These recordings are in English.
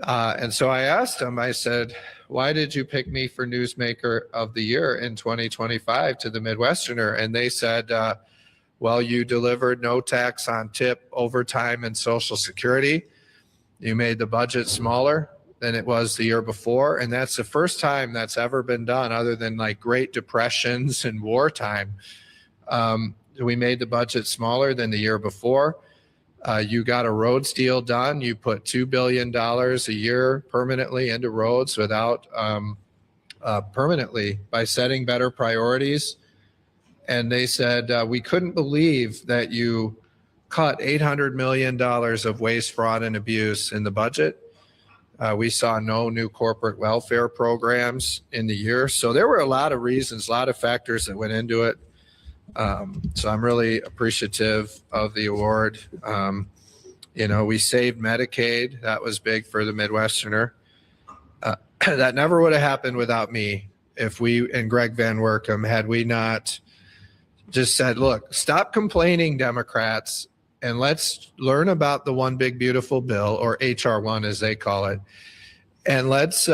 And so I asked him, I said, why did you pick me for Newsmaker of the Year in 2025 to the Midwesterner? And they said, well, you delivered no tax on tip, overtime, and Social Security. You made the budget smaller than it was the year before. And that's the first time that's ever been done, other than like Great Depressions and wartime. We made the budget smaller than the year before. You got a roads deal done. You put $2 billion a year permanently into roads without permanently by setting better priorities. And they said, we couldn't believe that you cut $800 million of waste, fraud, and abuse in the budget. We saw no new corporate welfare programs in the year. So there were a lot of reasons, a lot of factors that went into it. So I'm really appreciative of the award. We saved Medicaid. That was big for the Midwesterner. That never would have happened without me if we and Greg Van Werkum had we not just said, look, stop complaining, Democrats, and let's learn about the One Big Beautiful Bill, or HR1 as they call it, and let's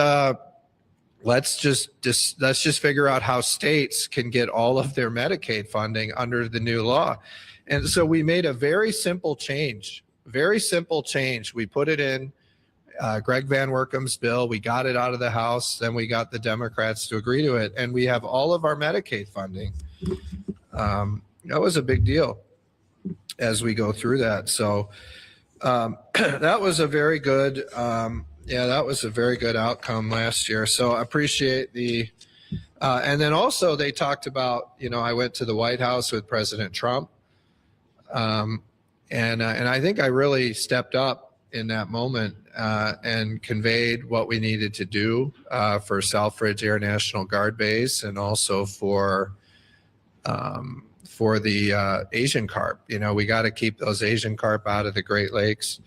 just figure out how states can get all of their Medicaid funding under the new law. And so we made a very simple change. We put it in Greg Van Werkum's bill. We got it out of the House. Then we got the Democrats to agree to it. And we have all of our Medicaid funding. That was a big deal as we go through that. So that was a very good that was a very good outcome last year. So I appreciate and then also they talked about, I went to the White House with President Trump. And I think I really stepped up in that moment and conveyed what we needed to do for Selfridge Air National Guard Base, and also for the Asian carp. We got to keep those Asian carp out of the Great Lakes.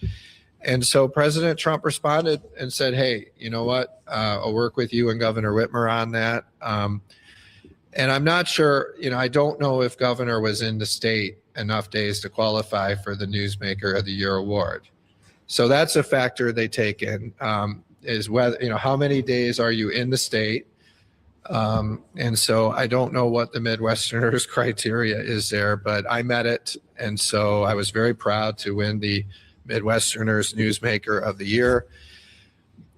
And so President Trump responded and said, hey, you know what? I'll work with you and Governor Whitmer on that. And I'm not sure, I don't know if Governor was in the state enough days to qualify for the Newsmaker of the Year award. So that's a factor they take in, is whether, how many days are you in the state? And so I don't know what the Midwesterners criteria is there, but I met it. And so I was very proud to win the Midwesterners Newsmaker of the Year.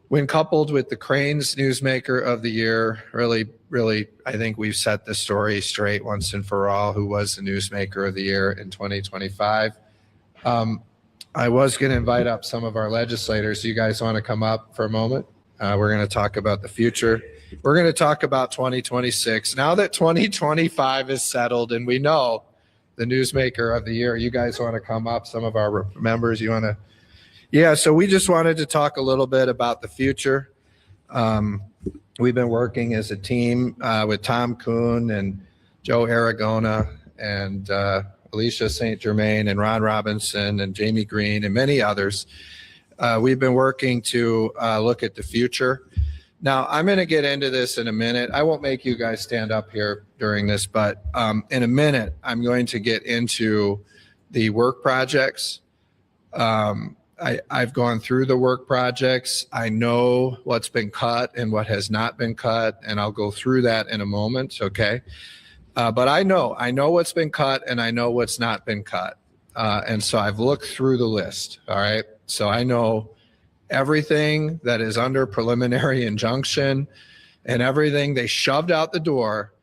When coupled with the Cranes Newsmaker of the Year, really, I think we've set the story straight once and for all, who was the Newsmaker of the Year in 2025. I was going to invite up some of our legislators. You guys want to come up for a moment? We're going to talk about the future. We're going to talk about 2026. Now that 2025 is settled and we know the Newsmaker of the Year, you guys want to come up? Some of our members, you want to? Yeah, so we just wanted to talk a little bit about the future. We've been working as a team with Tom Kuhn and Joe Aragona and Alicia St. Germain and Ron Robinson and Jamie Green and many others. We've been working to look at the future. Now, I'm going to get into this in a minute. I won't make you guys stand up here during this, but in a minute, I'm going to get into the work projects. I've gone through the work projects. I know what's been cut and what has not been cut, and I'll go through that in a moment, okay? But I know what's been cut and I know what's not been cut. And so I've looked through the list, all right? So I know everything that is under preliminary injunction and everything they shoved out the door.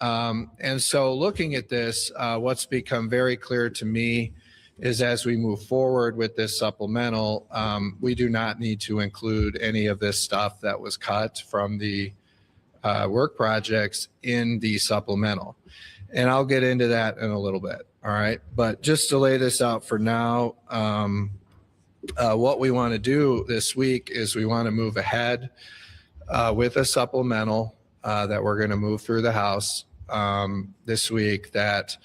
And so looking at this, what's become very clear to me is as we move forward with this supplemental, we do not need to include any of this stuff that was cut from the work projects in the supplemental. And I'll get into that in a little bit, all right? But just to lay this out for now, what we want to do this week is we want to move ahead with a supplemental that we're going to move through the House this week that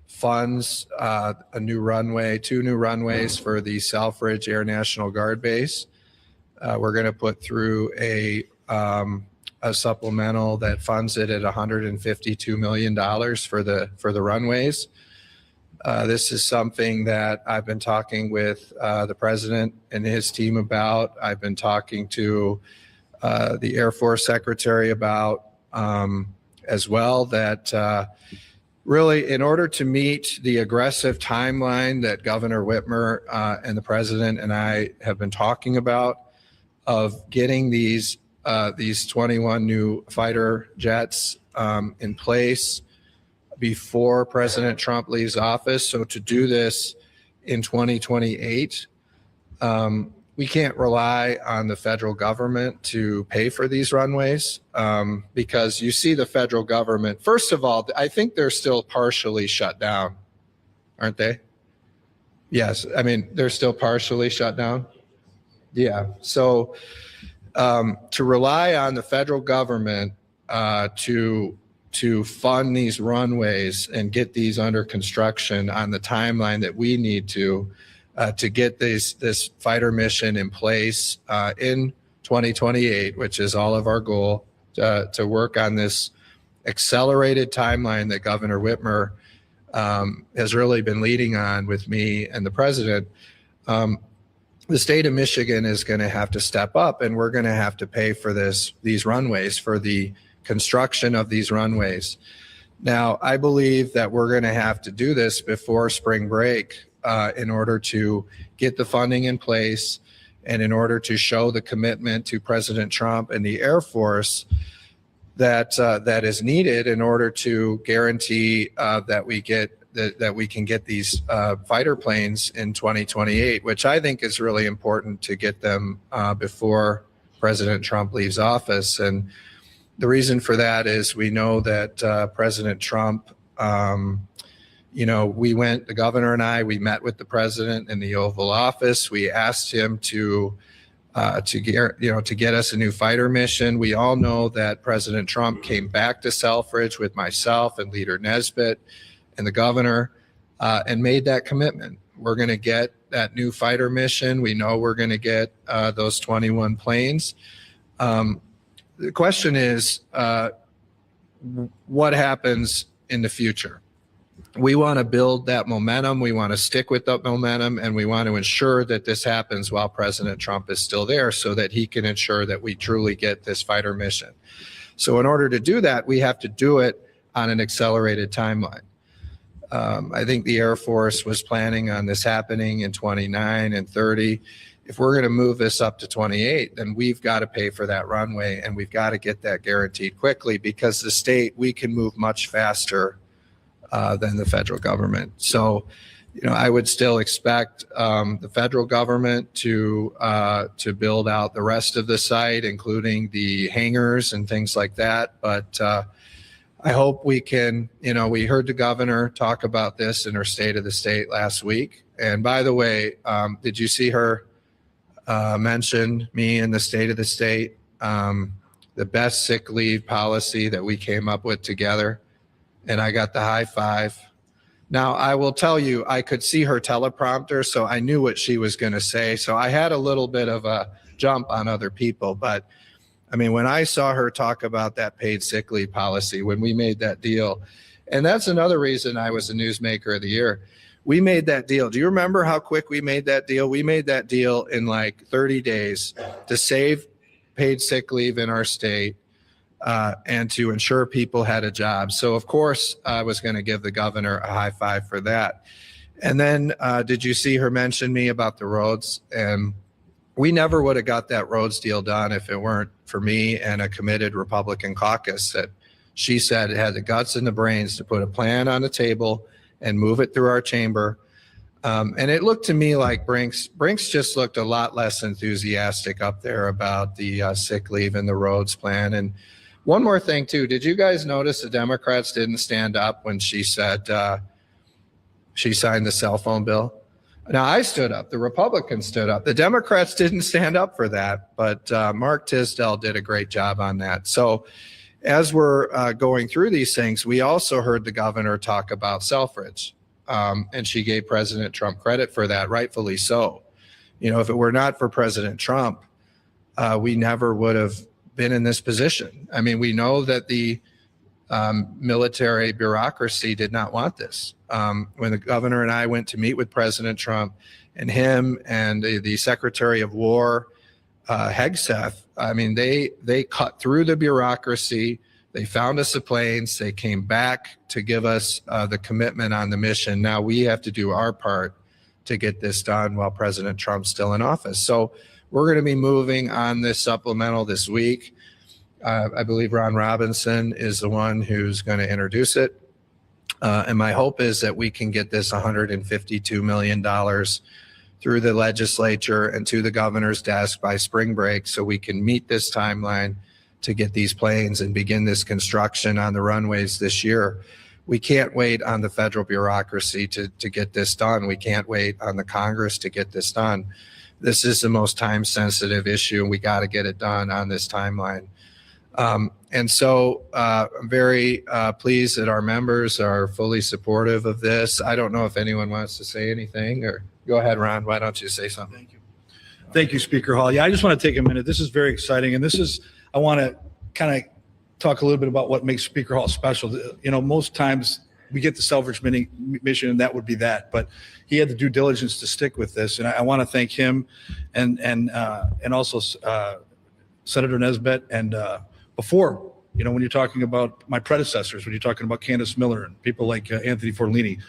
funds a new runway, 2 new runways for the Selfridge Air National Guard Base. We're going to put through a supplemental that funds it at $152 million for the runways. This is something that I've been talking with the president and his team about. I've been talking to the Air Force Secretary about as well, that really, in order to meet the aggressive timeline that Governor Whitmer and the president and I have been talking about of getting these 21 new fighter jets in place before President Trump leaves office. So to do this in 2028, we can't rely on the federal government to pay for these runways because you see the federal government, first of all, I think they're still partially shut down, aren't they? Yes, I mean, they're still partially shut down. Yeah, so to rely on the federal government to fund these runways and get these under construction on the timeline that we need to get this fighter mission in place in 2028, which is all of our goal, to work on this accelerated timeline that Governor Whitmer has really been leading on with me and the president. The state of Michigan is going to have to step up, and we're going to have to pay for these runways, for the construction of these runways. Now, I believe that we're going to have to do this before spring break in order to get the funding in place and in order to show the commitment to President Trump and the Air Force that is needed in order to guarantee that we can get these fighter planes in 2028, which I think is really important to get them before President Trump leaves office. And the reason for that is we know that President Trump, the governor and I, we met with the president in the Oval Office. We asked him to get us a new fighter mission. We all know that President Trump came back to Selfridge with myself and Leader Nesbitt and the governor and made that commitment. We're going to get that new fighter mission. We know we're going to get those 21 planes. The question is, what happens in the future? We want to build that momentum. We want to stick with that momentum, and we want to ensure that this happens while President Trump is still there so that he can ensure that we truly get this fighter mission. So in order to do that, we have to do it on an accelerated timeline. I think the Air Force was planning on this happening in 29 and 30. If we're going to move this up to 28, then we've got to pay for that runway, and we've got to get that guaranteed quickly, because the state, we can move much faster than the federal government. So, I would still expect the federal government to build out the rest of the site, including the hangars and things like that. But I hope we can, we heard the governor talk about this in her State of the State last week. And by the way, did you see her mention me in the State of the State, the best sick leave policy that we came up with together? And I got the high five. Now, I will tell you, I could see her teleprompter, so I knew what she was going to say. So I had a little bit of a jump on other people. But I mean, when I saw her talk about that paid sick leave policy, when we made that deal, and that's another reason I was the Newsmaker of the Year. We made that deal. Do you remember how quick we made that deal? We made that deal in like 30 days to save paid sick leave in our state and to ensure people had a job. So, of course, I was going to give the governor a high five for that. And then did you see her mention me about the roads? And we never would have got that roads deal done if it weren't for me and a committed Republican caucus that she said it had the guts and the brains to put a plan on the table and move it through our chamber. And it looked to me like Brinks just looked a lot less enthusiastic up there about the sick leave and the roads plan. And one more thing, too. Did you guys notice the Democrats didn't stand up when she said she signed the cell phone bill? Now, I stood up. The Republicans stood up. The Democrats didn't stand up for that. But Mark Tisdale did a great job on that. So as we're going through these things, we also heard the governor talk about Selfridge. And she gave President Trump credit for that, rightfully so. If it were not for President Trump, we never would have been in this position. I mean, we know that the military bureaucracy did not want this. When the governor and I went to meet with President Trump, and him and the Secretary of War, Hegseth, I mean, they cut through the bureaucracy. They found us the planes. They came back to give us the commitment on the mission. Now we have to do our part to get this done while President Trump's still in office. So we're going to be moving on this supplemental this week. I believe Ron Robinson is the one who's going to introduce it. And my hope is that we can get this $152 million through the legislature and to the governor's desk by spring break, so we can meet this timeline to get these planes and begin this construction on the runways this year. We can't wait on the federal bureaucracy to get this done. We can't wait on the Congress to get this done. This is the most time-sensitive issue, and we got to get it done on this timeline. And so I'm very pleased that our members are fully supportive of this. I don't know if anyone wants to say anything, or go ahead, Ron. Why don't you say something? Thank you. Thank you, Speaker Hall. Yeah, I just want to take a minute. This is very exciting. And I want to kind of talk a little bit about what makes Speaker Hall special. You know, most times we get the Selfridge mission and that would be that, but he had the due diligence to stick with this. And I want to thank him and also Senator Nesbitt. And before, you know, when you're talking about my predecessors, when you're talking about Candace Miller and people like Anthony Forlini,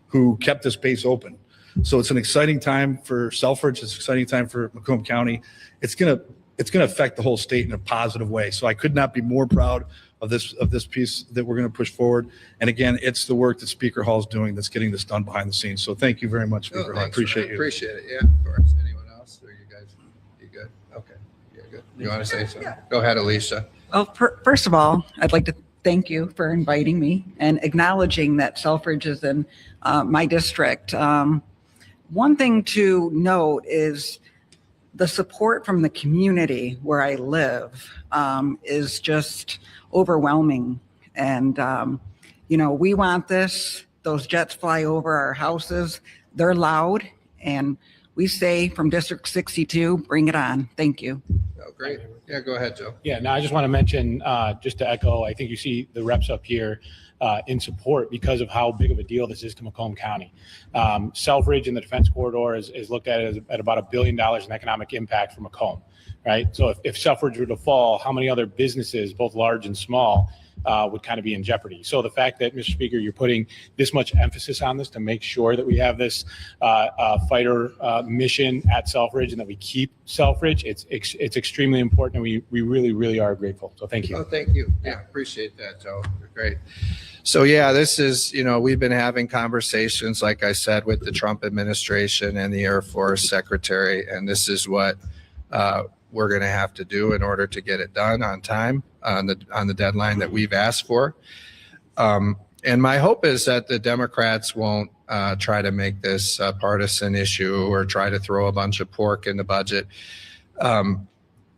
who kept this base open. So it's an exciting time for Selfridge. It's an exciting time for Macomb County. It's going to affect the whole state in a positive way. So I could not be more proud of this piece that we're going to push forward. And again, it's the work that Speaker Hall is doing that's getting this done behind the scenes. So thank you very much, Speaker Hall. I appreciate you. Appreciate it. Yeah, of course. Anyone else? Or you guys, you good? Okay. Yeah, good. You want to say something? Yeah. Go ahead, Alicia. Well, first of all, I'd like to thank you for inviting me and acknowledging that Selfridge is in my district. One thing to note is the support from the community where I live is just overwhelming. And, you know, we want this. Those jets fly over our houses. They're loud. And we say from District 62, bring it on. Thank you. Oh, great. Yeah, go ahead, Joe. Yeah, no, I just want to mention, just to echo, I think you see the reps up here in support because of how big of a deal this is to Macomb County. Selfridge and the defense corridor is looked at at about $1 billion in economic impact for Macomb, right? So if Selfridge were to fall, how many other businesses, both large and small, would kind of be in jeopardy? So the fact that, Mr. Speaker, you're putting this much emphasis on this to make sure that we have this fighter mission at Selfridge and that we keep Selfridge, it's extremely important, and we really, really are grateful. So thank you. Oh, thank you. Yeah, appreciate that, Joe. You're great. So yeah, this is, you know, we've been having conversations, like I said, with the Trump administration and the Air Force Secretary, and this is what we're going to have to do in order to get it done on time, on the deadline that we've asked for. And my hope is that the Democrats won't try to make this a partisan issue or try to throw a bunch of pork in the budget.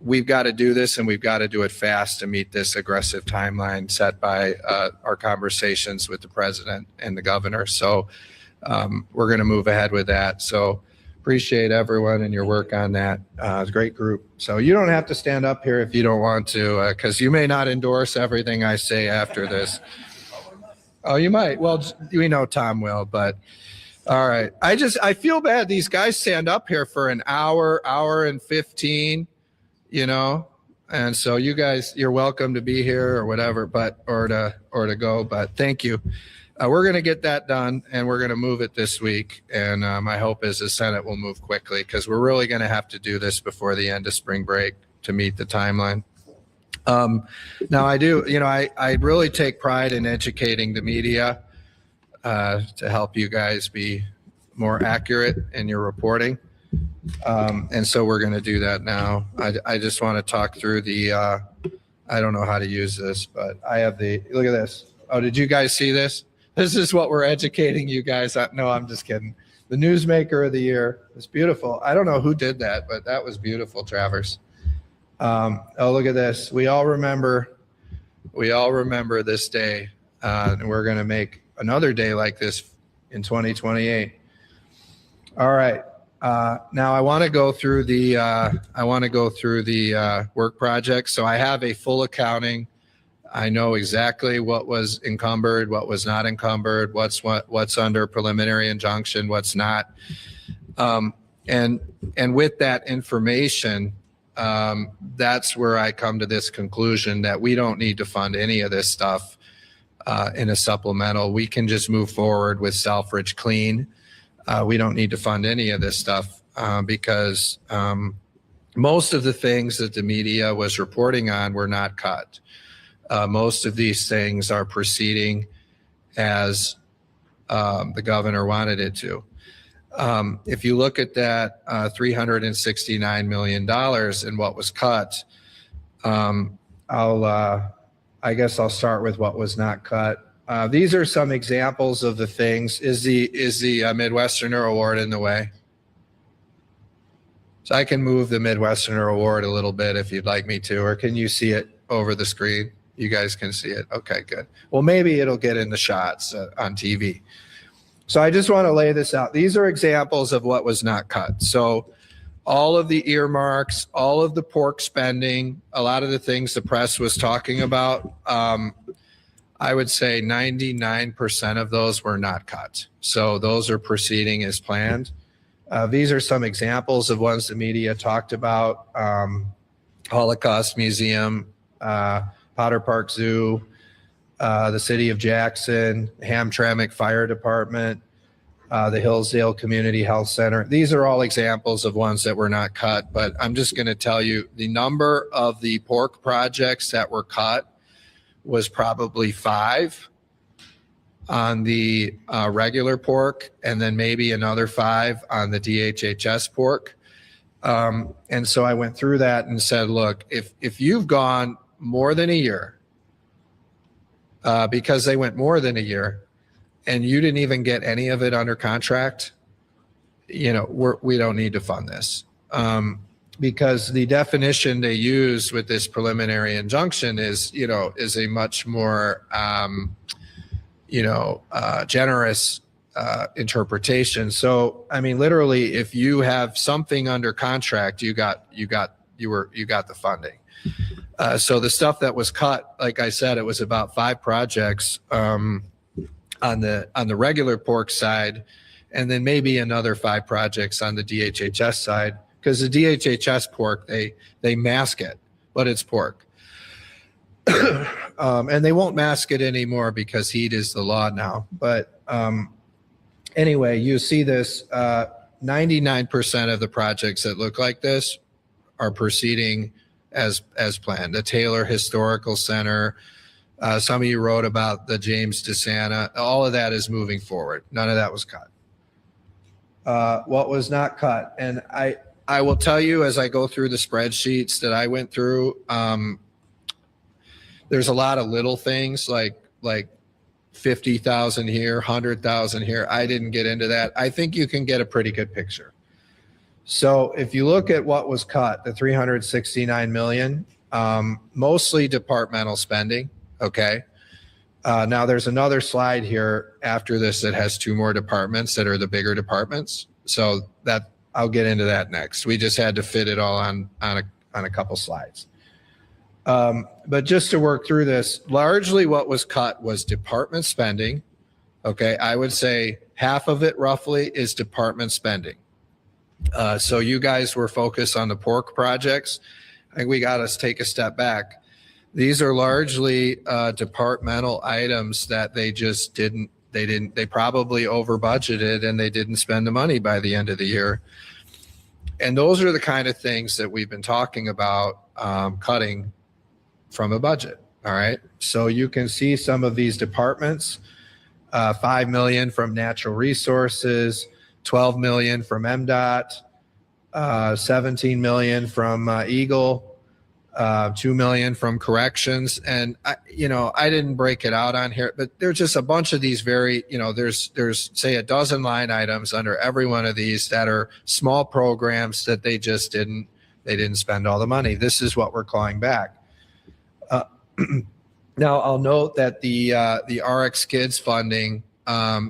We've got to do this, and we've got to do it fast to meet this aggressive timeline set by our conversations with the president and the governor. So we're going to move ahead with that. So appreciate everyone and your work on that. It's a great group. So you don't have to stand up here if you don't want to, because you may not endorse everything I say after this. Oh, you might. Well, we know Tom will, but all right. I feel bad. These guys stand up here for an hour and 15, you know, and so you guys, you're welcome to be here or whatever, but, or to go, but thank you. We're going to get that done, and we're going to move it this week. And my hope is the Senate will move quickly, because we're really going to have to do this before the end of spring break to meet the timeline. Now I do, you know, I really take pride in educating the media to help you guys be more accurate in your reporting. And so we're going to do that now. I just want to talk through the, I don't know how to use this, but I have the, look at this. Oh, did you guys see this? This is what we're educating you guys on. No, I'm just kidding. The Newsmaker of the Year. It's beautiful. I don't know who did that, but that was beautiful, Travers. Oh, look at this. We all remember this day, and we're going to make another day like this in 2028. All right. Now I want to go through the work project. So I have a full accounting. I know exactly what was encumbered, what was not encumbered, what's under preliminary injunction, what's not. And with that information, that's where I come to this conclusion that we don't need to fund any of this stuff in a supplemental. We can just move forward with Selfridge clean. We don't need to fund any of this stuff because most of the things that the media was reporting on were not cut. Most of these things are proceeding as the governor wanted it to. If you look at that $369 million and what was cut, I guess I'll start with what was not cut. These are some examples of the things. Is the Midwesterner Award in the way? So I can move the Midwesterner Award a little bit if you'd like me to, or can you see it over the screen? You guys can see it. Okay, good. Well, maybe it'll get in the shots on TV. So I just want to lay this out. These are examples of what was not cut. So all of the earmarks, all of the pork spending, a lot of the things the press was talking about, I would say 99% of those were not cut. So those are proceeding as planned. These are some examples of ones the media talked about. Holocaust Museum, Potter Park Zoo, the City of Jackson, Hamtramck Fire Department, the Hillsdale Community Health Center. These are all examples of ones that were not cut, but I'm just going to tell you the number of the pork projects that were cut was probably 5 on the regular pork, and then maybe another 5 on the DHHS pork. And so I went through that and said, look, if you've gone more than a year, because they went more than a year, and you didn't even get any of it under contract, you know, we don't need to fund this. Because the definition they use with this preliminary injunction is, you know, is a much more, generous interpretation. So, I mean, literally, if you have something under contract, you got the funding. So the stuff that was cut, like I said, it was about 5 projects on the regular pork side, and then maybe another 5 projects on the DHHS side, because the DHHS pork, they mask it, but it's pork. And they won't mask it anymore because heat is the law now. But anyway, you see this, 99% of the projects that look like this are proceeding as planned. The Taylor Historical Center, some of you wrote about the James DeSanta. All of that is moving forward. None of that was cut. What was not cut, and I will tell you as I go through the spreadsheets that I went through, there's a lot of little things like 50,000 here, 100,000 here. I didn't get into that. I think you can get a pretty good picture. So if you look at what was cut, the 369 million, mostly departmental spending. Okay. Now there's another slide here after this that has 2 more departments that are the bigger departments. So that I'll get into that next. We just had to fit it all on a couple slides. But just to work through this, largely what was cut was department spending. Okay. I would say half of it roughly is department spending. So you guys were focused on the pork projects. I think we got to take a step back. These are largely departmental items that they just didn't, they probably over budgeted and they didn't spend the money by the end of the year. And those are the kind of things that we've been talking about cutting from a budget. All right. So you can see some of these departments, 5 million from natural resources, 12 million from MDOT, 17 million from Eagle, 2 million from corrections. And I didn't break it out on here, but there's just a bunch of these very, there's say a dozen line items under every one of these that are small programs that they didn't spend all the money. This is what we're clawing back. Now I'll note that the RX Kids funding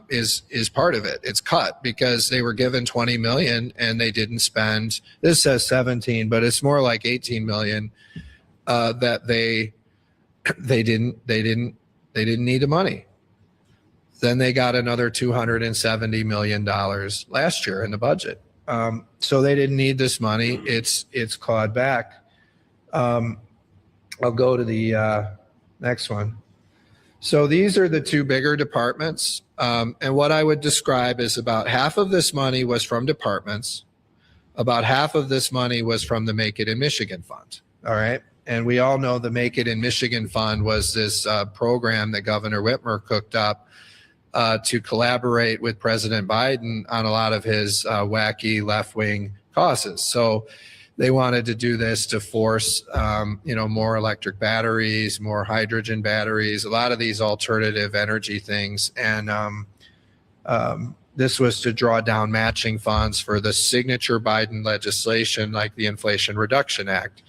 is part of it. It's cut because they were given 20 million and they didn't spend. This says 17, but it's more like 18 million that they they didn't need the money. Then they got another $270 million last year in the budget. So they didn't need this money. It's clawed back. I'll go to the next one. So these are the two bigger departments. And what I would describe is about half of this money was from departments. About half of this money was from the Make It in Michigan Fund. All right. And we all know the Make It in Michigan Fund was this program that Governor Whitmer cooked up to collaborate with President Biden on a lot of his wacky left-wing causes. So they wanted to do this to force, more electric batteries, more hydrogen batteries, a lot of these alternative energy things. And this was to draw down matching funds for the signature Biden legislation, like the Inflation Reduction Act.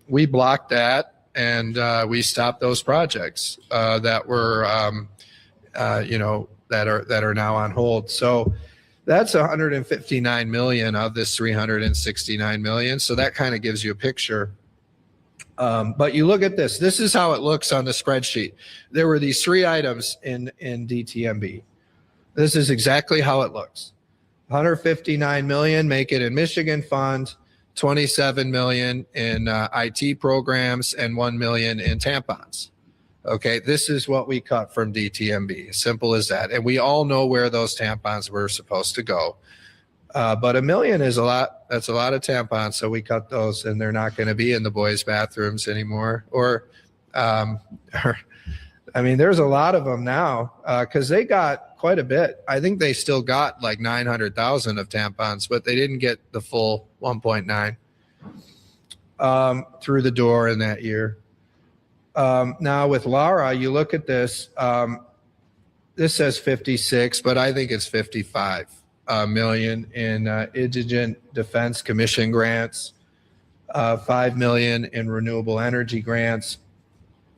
We blocked that, and we stopped those projects that were, that are now on hold. So that's 159 million of this 369 million. So that kind of gives you a picture. But you look at this. This is how it looks on the spreadsheet. There were these three items in DTMB. This is exactly how it looks. 159 million, Make It in Michigan Fund, 27 million in IT programs, and 1 million in tampons. Okay, this is what we cut from DTMB. Simple as that. And we all know where those tampons were supposed to go. But $1 million is a lot. That's a lot of tampons. So we cut those, and they're not going to be in the boys' bathrooms anymore. There's a lot of them now because they got quite a bit. I think they still got like 900,000 of tampons, but they didn't get the full 1.9 through the door in that year. Now with Laura, you look at this. This says 56, but I think it's 55 million in Indigent Defense Commission grants, 5 million in renewable energy grants,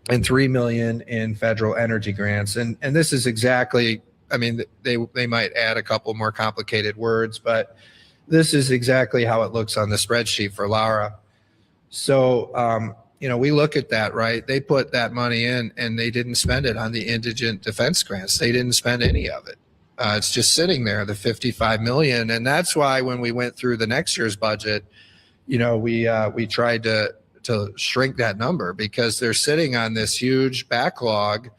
and 3 million in federal energy grants. And this is exactly, they might add a couple more complicated words, but this is exactly how it looks on the spreadsheet for Laura. So, we look at that, right? They put that money in and they didn't spend it on the indigent defense grants. They didn't spend any of it. It's just sitting there, the 55 million. And that's why when we went through the next year's budget, we tried to shrink that number because they're sitting on this huge backlog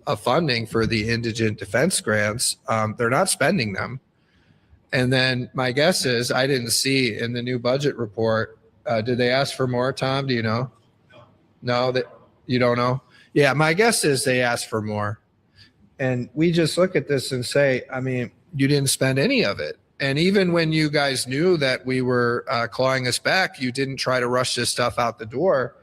of funding for the indigent defense grants. They're not spending them. And then my guess is, I didn't see in the new budget report, did they ask for more, Tom? Do you know? No, that you don't know? Yeah, my guess is they asked for more. And we just look at this and say, you didn't spend any of it. And even when you guys knew that we were clawing us back, you didn't try to rush this stuff out the door.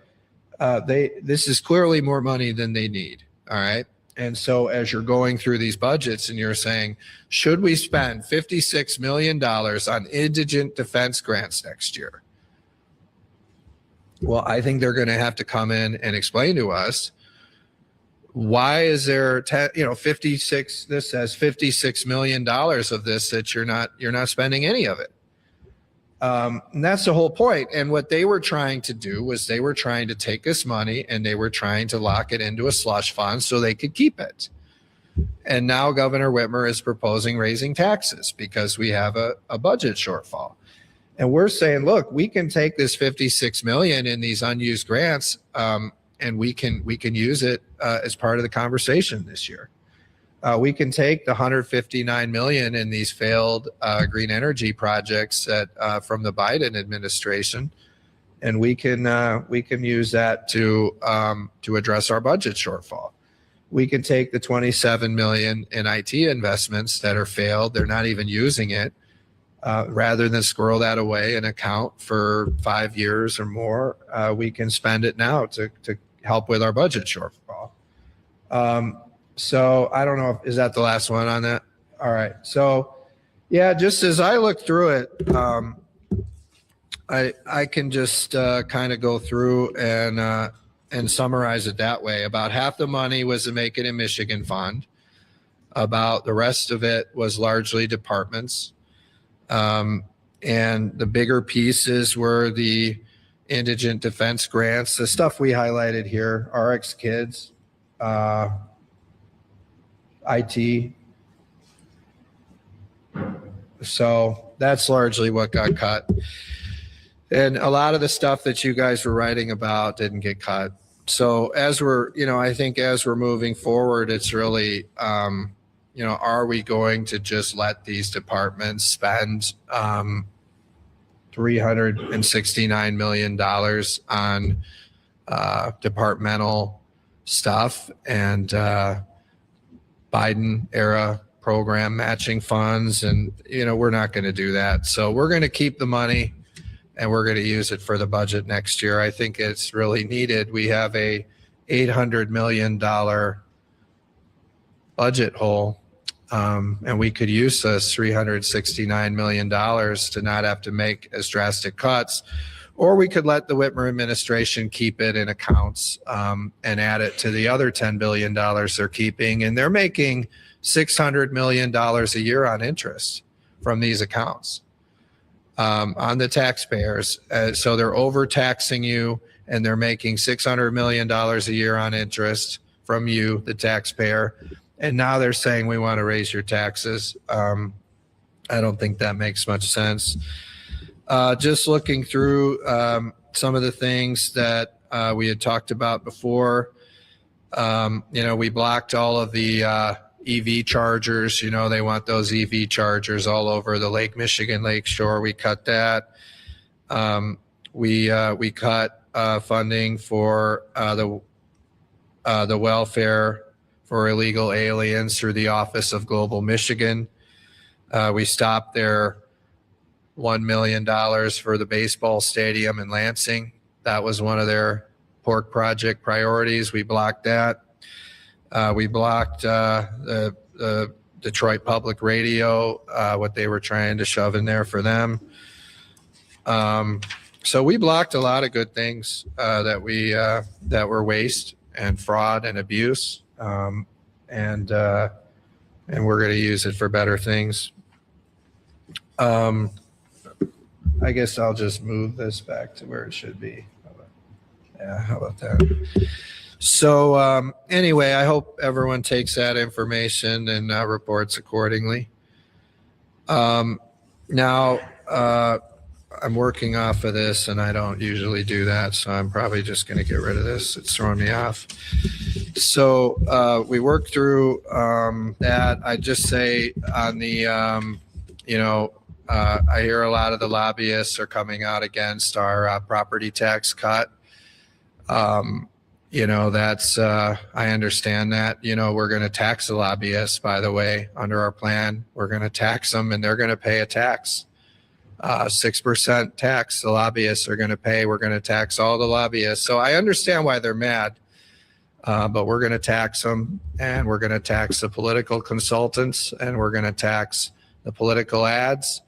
This is clearly more money than they need. All right. And so as you're going through these budgets and you're saying, should we spend $56 million on indigent defense grants next year? Well, I think they're going to have to come in and explain to us, why is there 56, this says $56 million of this that you're not spending any of it. And that's the whole point. And what they were trying to do was they were trying to take this money and they were trying to lock it into a slush fund so they could keep it. And now Governor Whitmer is proposing raising taxes because we have a budget shortfall. And we're saying, look, we can take this 56 million in these unused grants, and we can use it as part of the conversation this year. We can take the 159 million in these failed green energy projects that from the Biden administration, and we can use that to address our budget shortfall. We can take the 27 million in IT investments that are failed; they're not even using it. Rather than squirrel that away and account for 5 years or more, we can spend it now to help with our budget shortfall. So I don't know, is that the last one on that? All right. So yeah, just as I look through it, I can just kind of go through and summarize it that way. About half the money was the Make It in Michigan Fund. About the rest of it was largely departments. And the bigger pieces were the indigent defense grants, the stuff we highlighted here, RX Kids, IT. So that's largely what got cut. And a lot of the stuff that you guys were writing about didn't get cut. So as we're, I think as we're moving forward, it's really, are we going to just let these departments spend $369 million on departmental stuff and Biden era program matching funds? And, we're not going to do that. So we're going to keep the money and we're going to use it for the budget next year. I think it's really needed. We have a $800 million budget hole, and we could use this $369 million to not have to make as drastic cuts, or we could let the Whitmer administration keep it in accounts and add it to the other $10 billion they're keeping. And they're making $600 million a year on interest from these accounts. On the taxpayers. So they're overtaxing you and they're making $600 million a year on interest from you, the taxpayer. And now they're saying we want to raise your taxes. I don't think that makes much sense. Just looking through some of the things that we had talked about before, we blocked all of the EV chargers. They want those EV chargers all over the Lake Michigan lakeshore. We cut that. We cut funding for the welfare for illegal aliens through the Office of Global Michigan. We stopped their $1 million for the baseball stadium in Lansing. That was one of their pork project priorities. We blocked that. We blocked the Detroit Public Radio, what they were trying to shove in there for them. So we blocked a lot of good things that were waste and fraud and abuse, and we're going to use it for better things. I guess I'll just move this back to where it should be. How about that? So anyway, I hope everyone takes that information and reports accordingly. Now, I'm working off of this, and I don't usually do that, so I'm probably just going to get rid of this. It's throwing me off. So we worked through that. I just say on the, I hear a lot of the lobbyists are coming out against our property tax cut. That's, I understand that, we're going to tax the lobbyists, by the way, under our plan. We're going to tax them and they're going to pay a tax, 6% tax the lobbyists are going to pay. We're going to tax all the lobbyists. So I understand why they're mad, but we're going to tax them, and we're going to tax the political consultants, and we're going to tax the political ads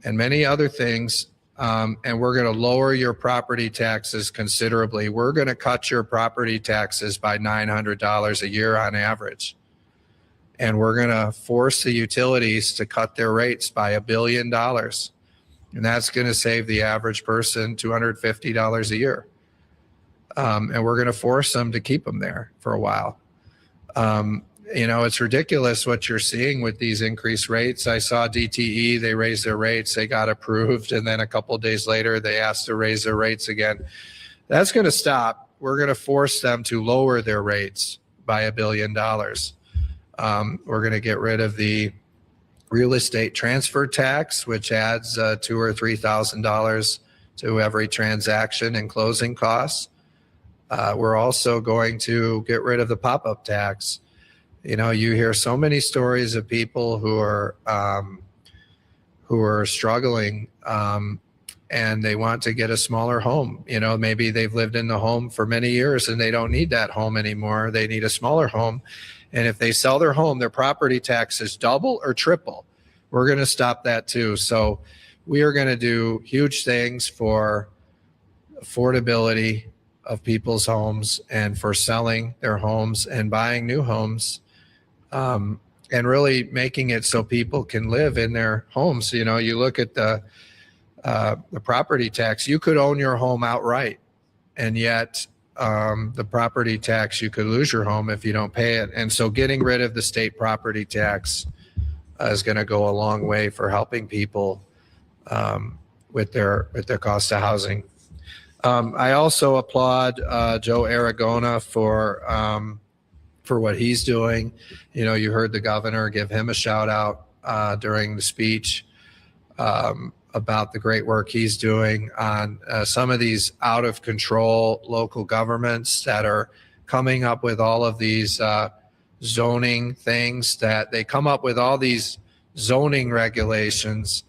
and many other things. And we're going to lower your property taxes considerably. We're going to cut your property taxes by $900 a year on average. And we're going to force the utilities to cut their rates by $1 billion. And that's going to save the average person $250 a year. And we're going to force them to keep them there for a while. It's ridiculous what you're seeing with these increased rates. I saw DTE, they raised their rates, they got approved, and then a couple of days later, they asked to raise their rates again. That's going to stop. We're going to force them to lower their rates by $1 billion. We're going to get rid of the real estate transfer tax, which adds $2,000 or $3,000 to every transaction and closing costs. We're also going to get rid of the pop-up tax. You hear so many stories of people who are struggling and they want to get a smaller home. Maybe they've lived in the home for many years and they don't need that home anymore. They need a smaller home. And if they sell their home, their property taxes double or triple. We're going to stop that too. So we are going to do huge things for affordability of people's homes and for selling their homes and buying new homes. And really making it so people can live in their homes. You look at the the property tax, you could own your home outright, and yet the property tax, you could lose your home if you don't pay it. And so getting rid of the state property tax is going to go a long way for helping people with their cost of housing. I also applaud Joe Aragona for what he's doing. You know, you heard the governor give him a shout out during the speech about the great work he's doing on some of these out of control local governments that are coming up with all of these zoning things, that they come up with all these zoning regulations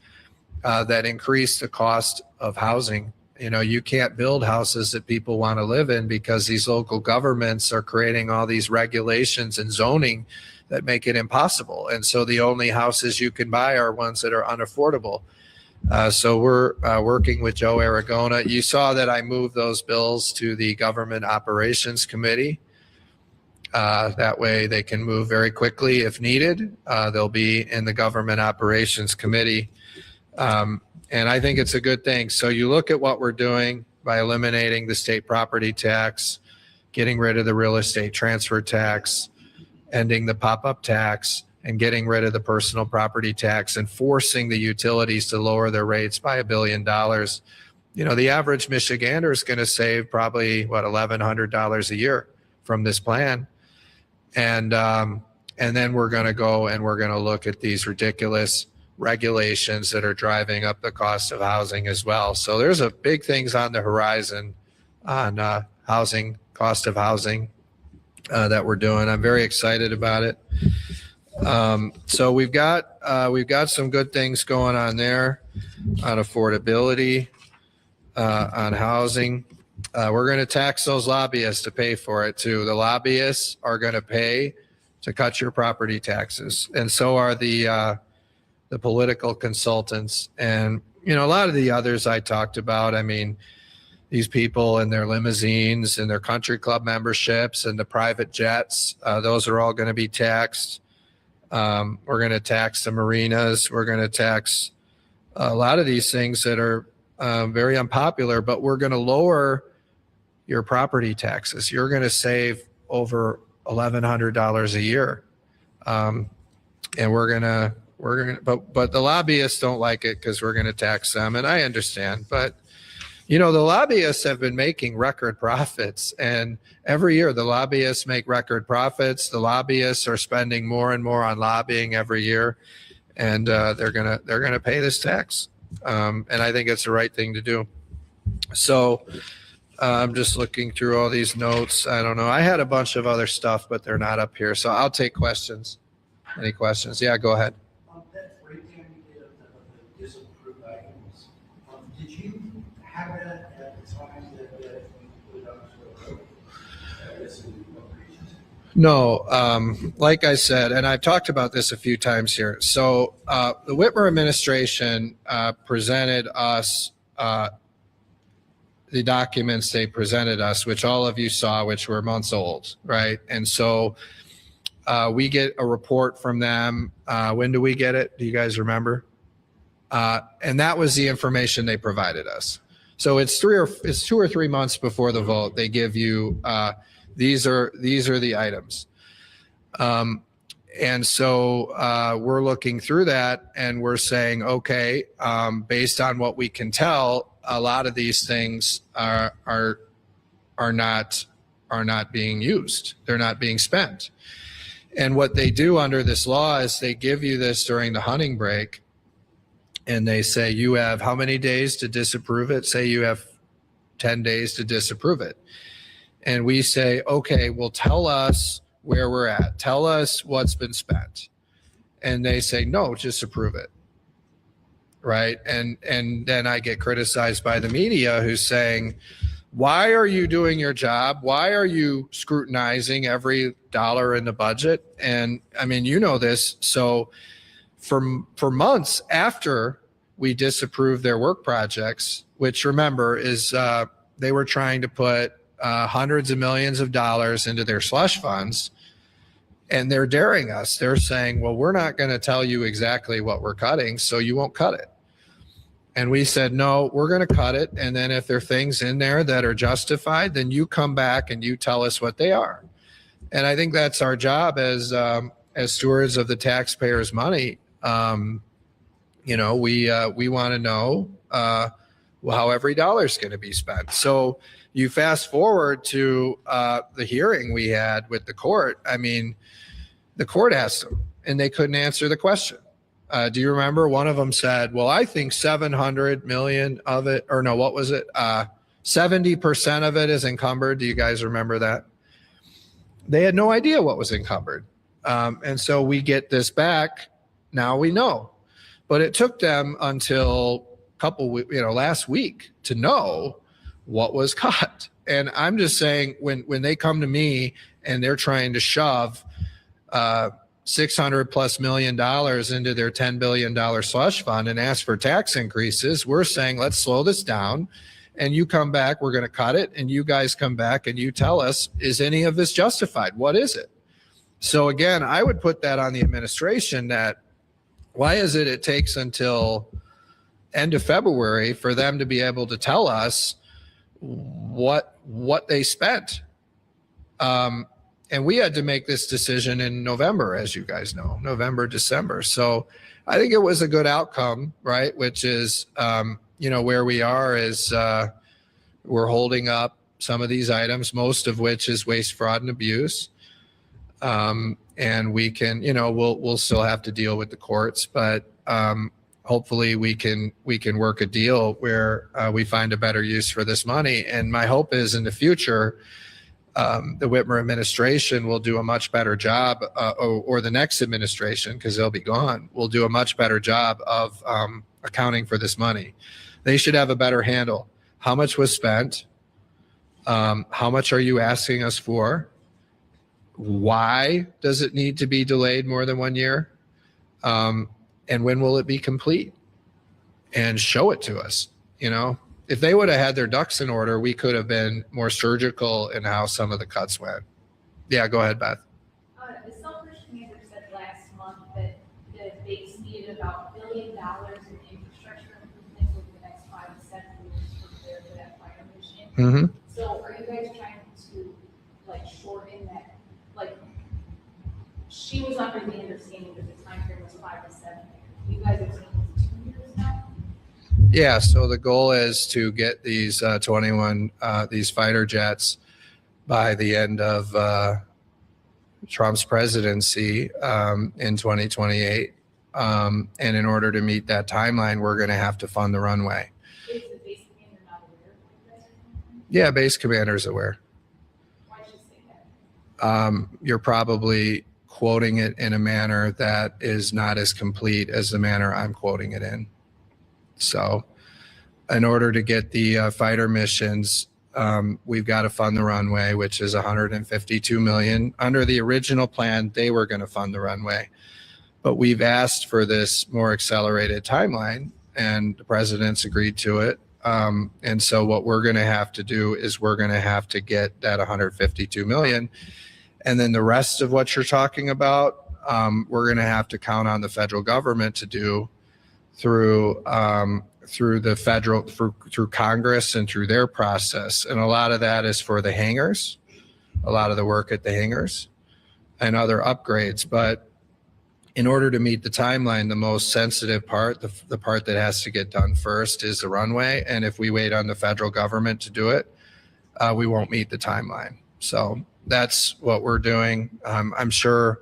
that increase the cost of housing. You know, you can't build houses that people want to live in because these local governments are creating all these regulations and zoning that make it impossible. And so the only houses you can buy are ones that are unaffordable. So we're working with Joe Aragona. You saw that I moved those bills to the Government Operations Committee. That way they can move very quickly if needed. They'll be in the Government Operations Committee. And I think it's a good thing. So you look at what we're doing by eliminating the state property tax, getting rid of the real estate transfer tax, ending the pop-up tax, and getting rid of the personal property tax, and forcing the utilities to lower their rates by $1 billion. You know, the average Michigander is going to save probably, what, $1,100 a year from this plan. And then we're going to go and we're going to look at these ridiculous regulations that are driving up the cost of housing as well. So there's a big things on the horizon on housing, cost of housing that we're doing. I'm very excited about it. So we've got some good things going on there on affordability, on housing. We're going to tax those lobbyists to pay for it too. The lobbyists are going to pay to cut your property taxes, and so are the political consultants. And, you know, a lot of the others I talked about, I mean, these people and their limousines and their country club memberships and the private jets, those are all going to be taxed. We're going to tax the marinas. We're going to tax a lot of these things that are very unpopular, but we're going to lower your property taxes. You're going to save over $1,100 a year. And but the lobbyists don't like it because we're going to tax them. And I understand, but you know, the lobbyists have been making record profits, and every year the lobbyists make record profits. The lobbyists are spending more and more on lobbying every year, and they're gonna pay this tax. And I think it's the right thing to do. So I'm just looking through all these notes. I don't know. I had a bunch of other stuff, but they're not up here. So I'll take questions. Any questions? Yeah, go ahead. That breakdown you did of the disapproved items, did you have that at the time that you put it up to the No, like I said, and I've talked about this a few times here. So the Whitmer administration presented us the documents they presented us, which all of you saw, which were months old, right? And so we get a report from them. When do we get it? Do you guys remember? And that was the information they provided us. So it's 2 or 3 months before the vote. They give you these are the items. And so we're looking through that and we're saying, okay, based on what we can tell, a lot of these things are not being used. They're not being spent. And what they do under this law is they give you this during the hunting break, and they say you have how many days to disapprove it? Say you have 10 days to disapprove it. And we say, okay, well, tell us where we're at. Tell us what's been spent. And they say, no, just approve it. Right. And then I get criticized by the media who's saying, why are you doing your job? Why are you scrutinizing every dollar in the budget? And I mean, you know this. So for months after we disapproved their work projects, which remember is they were trying to put hundreds of millions of dollars into their slush funds, and they're daring us. They're saying, well, we're not going to tell you exactly what we're cutting, so you won't cut it. And we said, no, we're going to cut it. And then if there are things in there that are justified, then you come back and you tell us what they are. And I think that's our job as stewards of the taxpayers' money. You know, we want to know how every dollar is going to be spent. So you fast forward to the hearing we had with the court. I mean, the court asked them and they couldn't answer the question. Do you remember one of them said, well, I think 700 million of it, or no, what was it? 70% of it is encumbered. Do you guys remember that? They had no idea what was encumbered. And so we get this back. Now we know, but it took them until last week to know what was cut. And I'm just saying when they come to me and they're trying to shove $600+ million into their $10 billion slush fund and ask for tax increases, we're saying, let's slow this down. And you come back, we're going to cut it. And you guys come back and you tell us, is any of this justified? What is it? So again, I would put that on the administration that why is it takes until end of February for them to be able to tell us what they spent. And we had to make this decision in November, as you guys know, November, December. So I think it was a good outcome, right? Which is, where we are is we're holding up some of these items, most of which is waste, fraud, and abuse. And we can, we'll still have to deal with the courts, but hopefully we can work a deal where we find a better use for this money. And my hope is in the future, the Whitmer administration will do a much better job, or the next administration, because they'll be gone, will do a much better job of accounting for this money. They should have a better handle. How much was spent? How much are you asking us for? Why does it need to be delayed more than 1 year? And when will it be complete? And show it to us. If they would have had their ducks in order, we could have been more surgical in how some of the cuts went. Yeah, go ahead, Beth. The Selfridge commander said last month that they needed about $1 billion in infrastructure improvements over the next 5 to 7 years to prepare for that fire mission. Mm-hmm. So are you guys trying to shorten that? She was under the understanding that the time frame was 5 to 7 years. You guys are saying it's 2 years now? Yeah, so the goal is to get these 21 these fighter jets by the end of Trump's presidency in 2028. And in order to meet that timeline, we're going to have to fund the runway. Is the base commander not aware of what you guys are doing? Yeah, base commander's aware. Why did she say that? You're probably quoting it in a manner that is not as complete as the manner I'm quoting it in. So in order to get the fighter missions, we've got to fund the runway, which is $152 million. Under the original plan, they were going to fund the runway. But we've asked for this more accelerated timeline, and the president's agreed to it. And so what we're going to have to do is we're going to have to get that $152 million. And then the rest of what you're talking about, we're going to have to count on the federal government to do through the federal, through Congress and through their process. And a lot of that is for the hangars, a lot of the work at the hangars and other upgrades. But in order to meet the timeline, the most sensitive part, the part that has to get done first is the runway. And if we wait on the federal government to do it, we won't meet the timeline. So that's what we're doing. I'm sure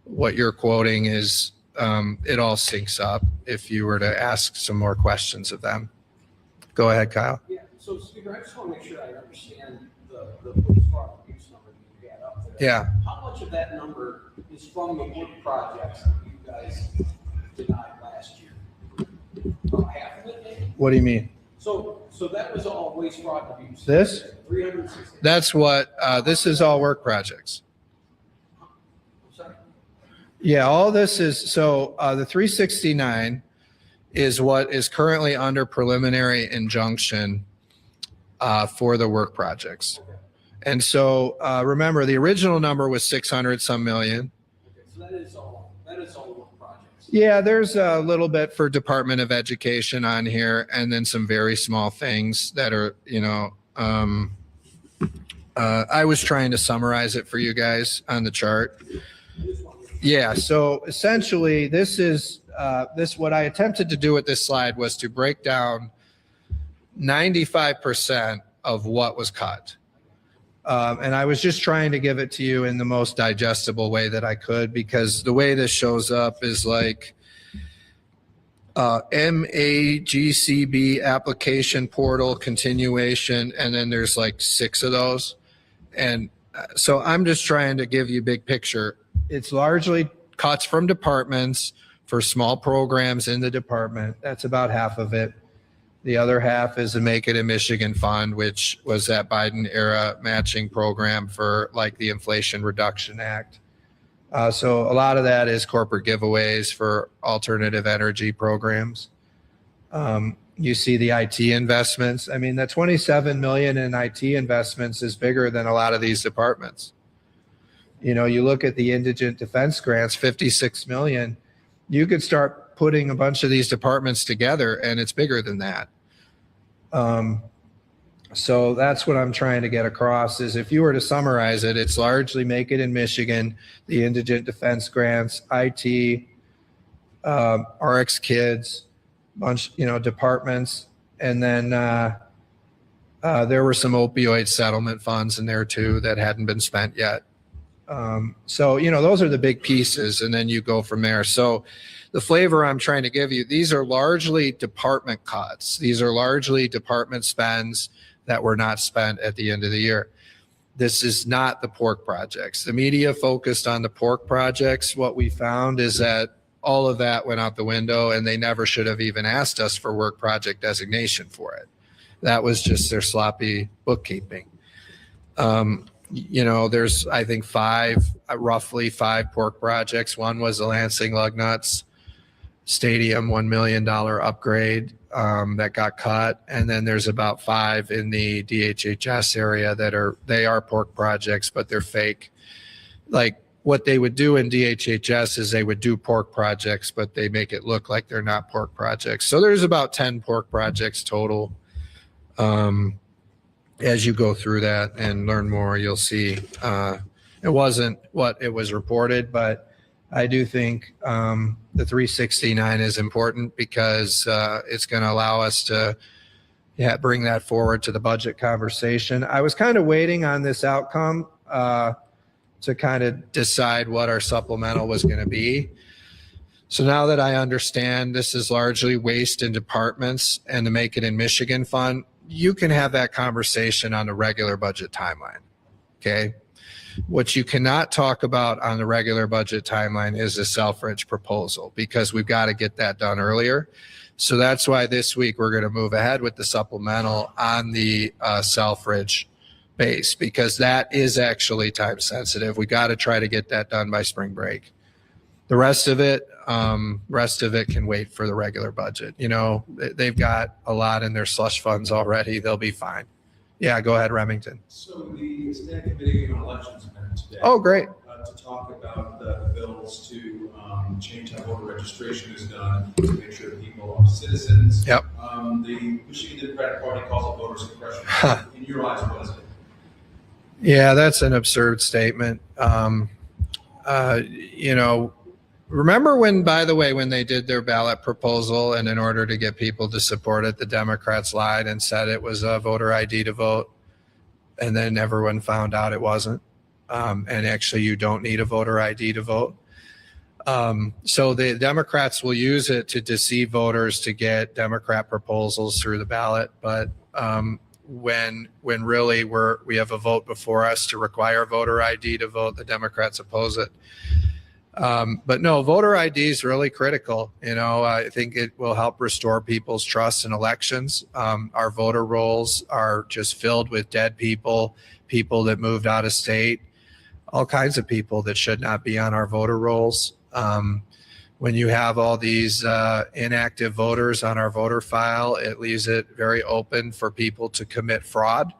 what you're quoting is, it all syncs up if you were to ask some more questions of them. Go ahead, Kyle. Yeah, so Speaker, I just want to make sure I understand the waste fraud abuse number that you had up there. Yeah. How much of that number is from the work projects that you guys denied last year? About half of it, maybe? What do you mean? So that was all waste fraud abuse. This? 360. That's what, this is all work projects. Sorry. Yeah, all this is, so the 369 is what is currently under preliminary injunction for the work projects. Okay. And so remember, the original number was 600 some million. Okay, so that is all work projects. Yeah, there's a little bit for Department of Education on here, and then some very small things that are, I was trying to summarize it for you guys on the chart. Yeah, so essentially this is, what I attempted to do with this slide was to break down 95% of what was cut. And I was just trying to give it to you in the most digestible way that I could, because the way this shows up is like MAGCB application portal continuation, and then there's like 6 of those. And so I'm just trying to give you big picture. It's largely cuts from departments for small programs in the department. That's about half of it. The other half is the Make It in Michigan Fund, which was that Biden era matching program for like the Inflation Reduction Act. So a lot of that is corporate giveaways for alternative energy programs. You see the IT investments. I mean, the 27 million in IT investments is bigger than a lot of these departments. You look at the indigent defense grants, 56 million. You could start putting a bunch of these departments together, and it's bigger than that. So that's what I'm trying to get across is, if you were to summarize it, it's largely Make It in Michigan, the indigent defense grants, IT, RX Kids, bunch, departments. And then there were some opioid settlement funds in there too that hadn't been spent yet. So, those are the big pieces, and then you go from there. So the flavor I'm trying to give you, these are largely department cuts. These are largely department spends that were not spent at the end of the year. This is not the pork projects. The media focused on the pork projects. What we found is that all of that went out the window, and they never should have even asked us for work project designation for it. That was just their sloppy bookkeeping. There's, I think, roughly five pork projects. One was the Lansing Lugnuts Stadium $1 million upgrade that got cut. And then there's about 5 in the DHHS area they are pork projects, but they're fake. Like what they would do in DHHS is they would do pork projects, but they make it look like they're not pork projects. So there's about 10 pork projects total. As you go through that and learn more, you'll see it wasn't what it was reported, but I do think the 369 is important because it's going to allow us to bring that forward to the budget conversation. I was kind of waiting on this outcome to kind of decide what our supplemental was going to be. So now that I understand this is largely waste in departments and the Make It in Michigan Fund, you can have that conversation on the regular budget timeline, okay? What you cannot talk about on the regular budget timeline is the Selfridge proposal, because we've got to get that done earlier. So that's why this week we're going to move ahead with the supplemental on the Selfridge base, because that is actually time sensitive. We got to try to get that done by spring break. The rest of it can wait for the regular budget. They've got a lot in their slush funds already. They'll be fine. Yeah, go ahead, Remington. So the Senate Committee on Elections met today. Oh, great. To talk about the bills to change how voter registration is done, to make sure that people are citizens. Yep. The Michigan Democratic Party calls it voter suppression. In your eyes, what is it? Yeah, that's an absurd statement. Remember when they did their ballot proposal, and in order to get people to support it, the Democrats lied and said it was a voter ID to vote, and then everyone found out it wasn't. And actually, you don't need a voter ID to vote. So the Democrats will use it to deceive voters to get Democrat proposals through the ballot. But when really we have a vote before us to require voter ID to vote, the Democrats oppose it. But no, voter ID is really critical. I think it will help restore people's trust in elections. Our voter rolls are just filled with dead people that moved out of state, all kinds of people that should not be on our voter rolls. When you have all these inactive voters on our voter file, it leaves it very open for people to commit fraud.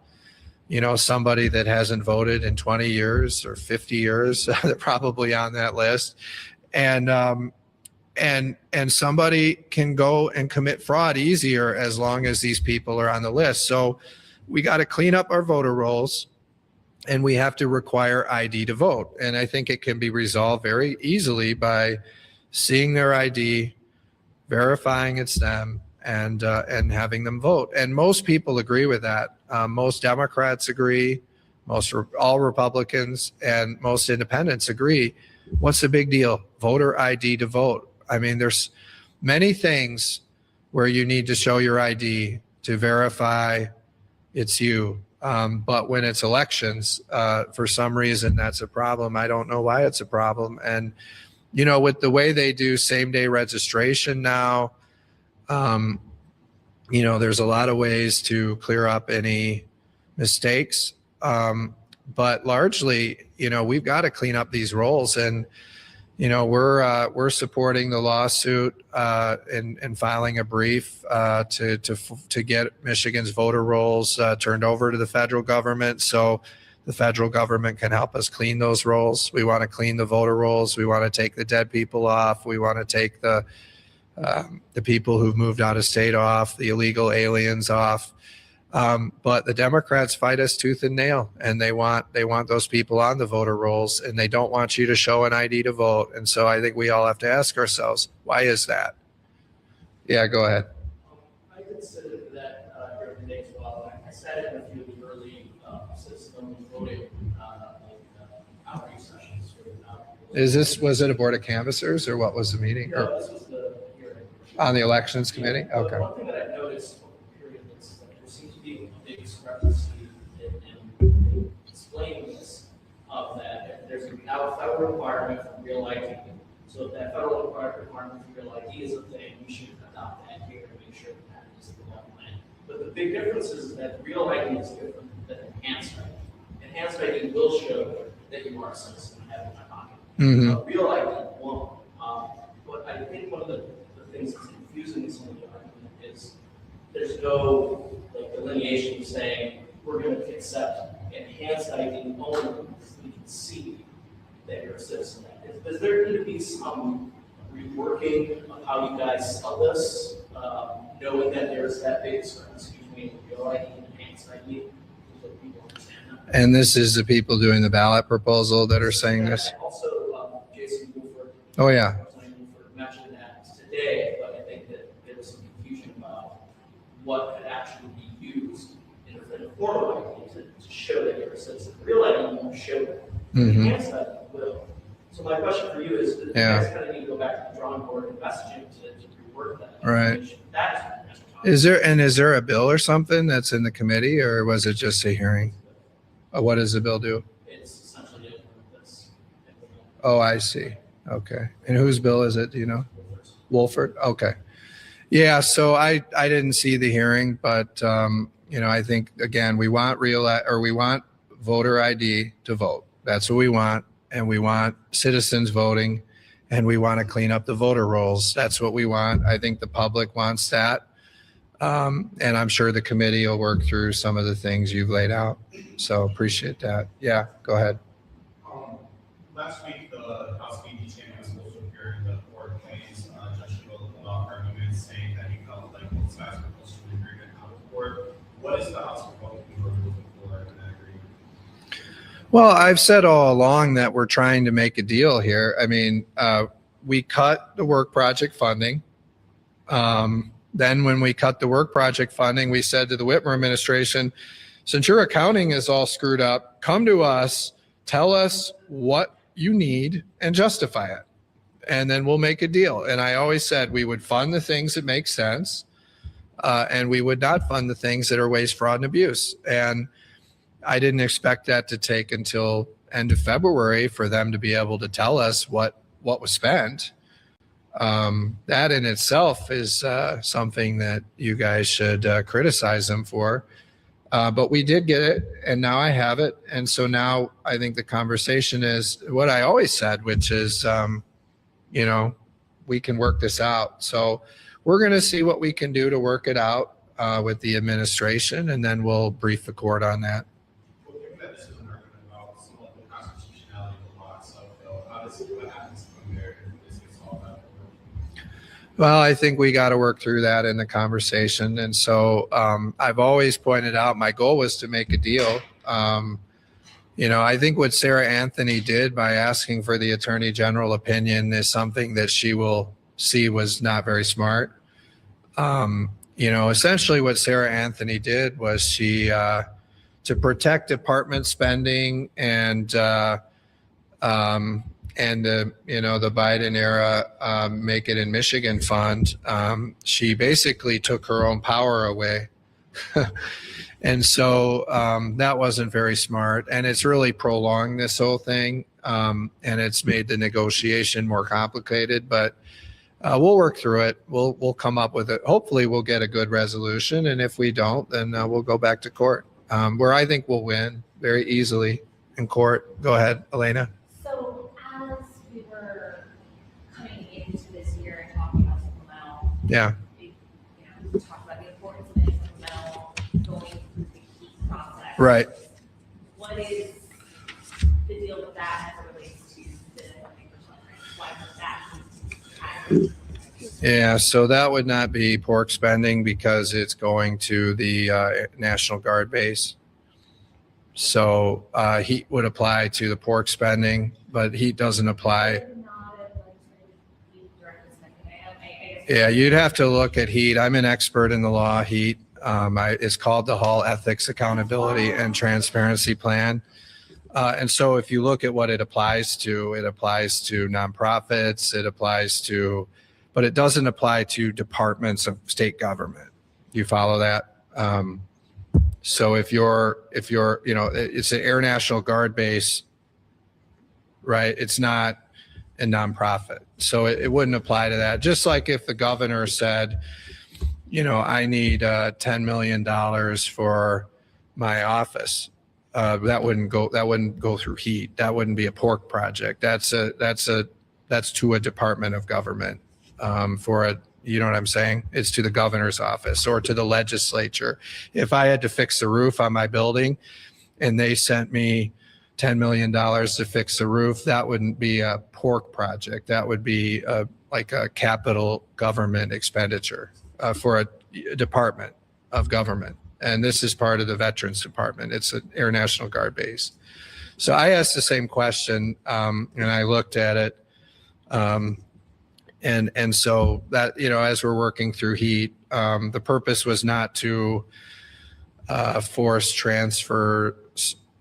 Somebody that hasn't voted in 20 years or 50 years, they're probably on that list. And and somebody can go and commit fraud easier as long as these people are on the list. So we got to clean up our voter rolls, and we have to require ID to vote. And I think it can be resolved very easily by seeing their ID, verifying it's them, and having them vote. And most people agree with that. Most Democrats agree, all Republicans, and most independents agree. What's the big deal? Voter ID to vote. I mean, there's many things where you need to show your ID to verify it's you. But when it's elections, for some reason, that's a problem. I don't know why it's a problem. And, you know, with the way they do same-day registration now, you know, there's a lot of ways to clear up any mistakes. But largely, you know, we've got to clean up these rolls. And, you know, we're supporting the lawsuit and filing a brief to get Michigan's voter rolls turned over to the federal government, so the federal government can help us clean those rolls. We want to clean the voter rolls. We want to take the dead people off. We want to take the people who've moved out of state off, the illegal aliens off. But the Democrats fight us tooth and nail, and they want those people on the voter rolls, and they don't want you to show an ID to vote. And so I think we all have to ask ourselves, why is that? Yeah, go ahead. I considered that during the day as well. I sat in a few of the early system voting outreach sessions. Was it a board of canvassers, or what was the meeting? No, this was the hearing. On the elections committee? Yeah, Okay. one thing that I've noticed over the period is that there seems to be a big discrepancy in explaining this, of that there's now a federal requirement for real ID. So if that federal requirement for real ID is a thing, we should adopt that here to make sure that is the law plan. But the big difference is that real ID is different than enhanced ID. Enhanced ID will show that you are a citizen and have it in my pocket. Mhm. Real ID won't. But I think one of the things that's confusing some of the argument is there's no like delineation saying we're going to accept enhanced ID only because we can see that you're a citizen. Does there need to be some reworking of how you guys sell this, knowing that there's that big discrepancy between real ID and enhanced ID, so that people understand that? And this is the people doing the ballot proposal that are saying this? Also, Jason Wolford. Oh, yeah. Mentioned that today, but I think that there was some confusion about what could actually be used in a form of ID to show that you're a citizen. Real ID won't show that. Mhm. Enhanced ID will. So my question for you is, do you guys kind of need to go back to the drawing board and messaging to rework that? Right. That is Is there a bill or something that's in the committee, or was it just a hearing? What does the bill do? it's essentially this. Oh, I see. Okay. And whose bill is it? Do you know? Wolford? Okay. Yeah. So I didn't see the hearing, but you know, I think again, we want voter ID to vote. That's what we want. And we want citizens voting, and we want to clean up the voter rolls. That's what we want. I think the public wants that. And I'm sure the committee will work through some of the things you've laid out. So appreciate that. Yeah, go ahead. Last week, the House BD channel was also hearing the court claims Judge Schill arguments saying that he felt like both sides were close to an agreement out of court. What is the House Republican vote looking for in that agreement? Well, I've said all along that we're trying to make a deal here. I mean, we cut the work project funding. Then when we cut the work project funding, we said to the Whitmer administration, since your accounting is all screwed up, come to us, tell us what you need and justify it. And then we'll make a deal. And I always said we would fund the things that make sense, and we would not fund the things that are waste, fraud, and abuse. And I didn't expect that to take until end of February for them to be able to tell us what was spent. That in itself is something that you guys should criticize them for. But we did get it, and now I have it. And so now I think the conversation is what I always said, which is, you know, we can work this out. So we're going to see what we can do to work it out with the administration, and then we'll brief the court on that. Well, given that this is an argument about somewhat the constitutionality of the law itself, though, obviously what happens from there if this gets all done? Well, I think we got to work through that in the conversation. And so I've always pointed out my goal was to make a deal. I think what Sarah Anthony did by asking for the Attorney General opinion is something that she will see was not very smart. Essentially what Sarah Anthony did was she, to protect department spending and the Biden era Make It in Michigan fund, she basically took her own power away. And so that wasn't very smart. And it's really prolonged this whole thing. And it's made the negotiation more complicated. But we'll work through it. We'll come up with it. Hopefully we'll get a good resolution. And if we don't, then we'll go back to court, where I think we'll win very easily in court. Go ahead, Elena. So as we were coming into this year and talking about supplemental, Yeah. we talked about the importance of any supplemental going through the heat process. Right. What is the deal with that as it relates to the funding for children? Why would that happen? Yeah, so that would not be pork spending because it's going to the National Guard base. So heat would apply to the pork spending, but heat doesn't apply. Yeah, you'd have to look at heat. I'm an expert in the law, heat. It's called the Hall Ethics, Accountability, and Transparency Plan. And so if you look at what it applies to nonprofits, but it doesn't apply to departments of state government. You follow that? So if you're, it's an Air National Guard base, right? It's not a nonprofit. So it wouldn't apply to that. Just like if the governor said, I need $10 million for my office. That wouldn't go through heat. That wouldn't be a pork project. That's to a department of government. You know what I'm saying? It's to the governor's office or to the legislature. If I had to fix the roof on my building and they sent me $10 million to fix the roof, that wouldn't be a pork project. That would be like a capital government expenditure for a department of government. And this is part of the Veterans Department. It's an Air National Guard base. So I asked the same question and I looked at it. And so that, as we're working through heat, the purpose was not to force transfer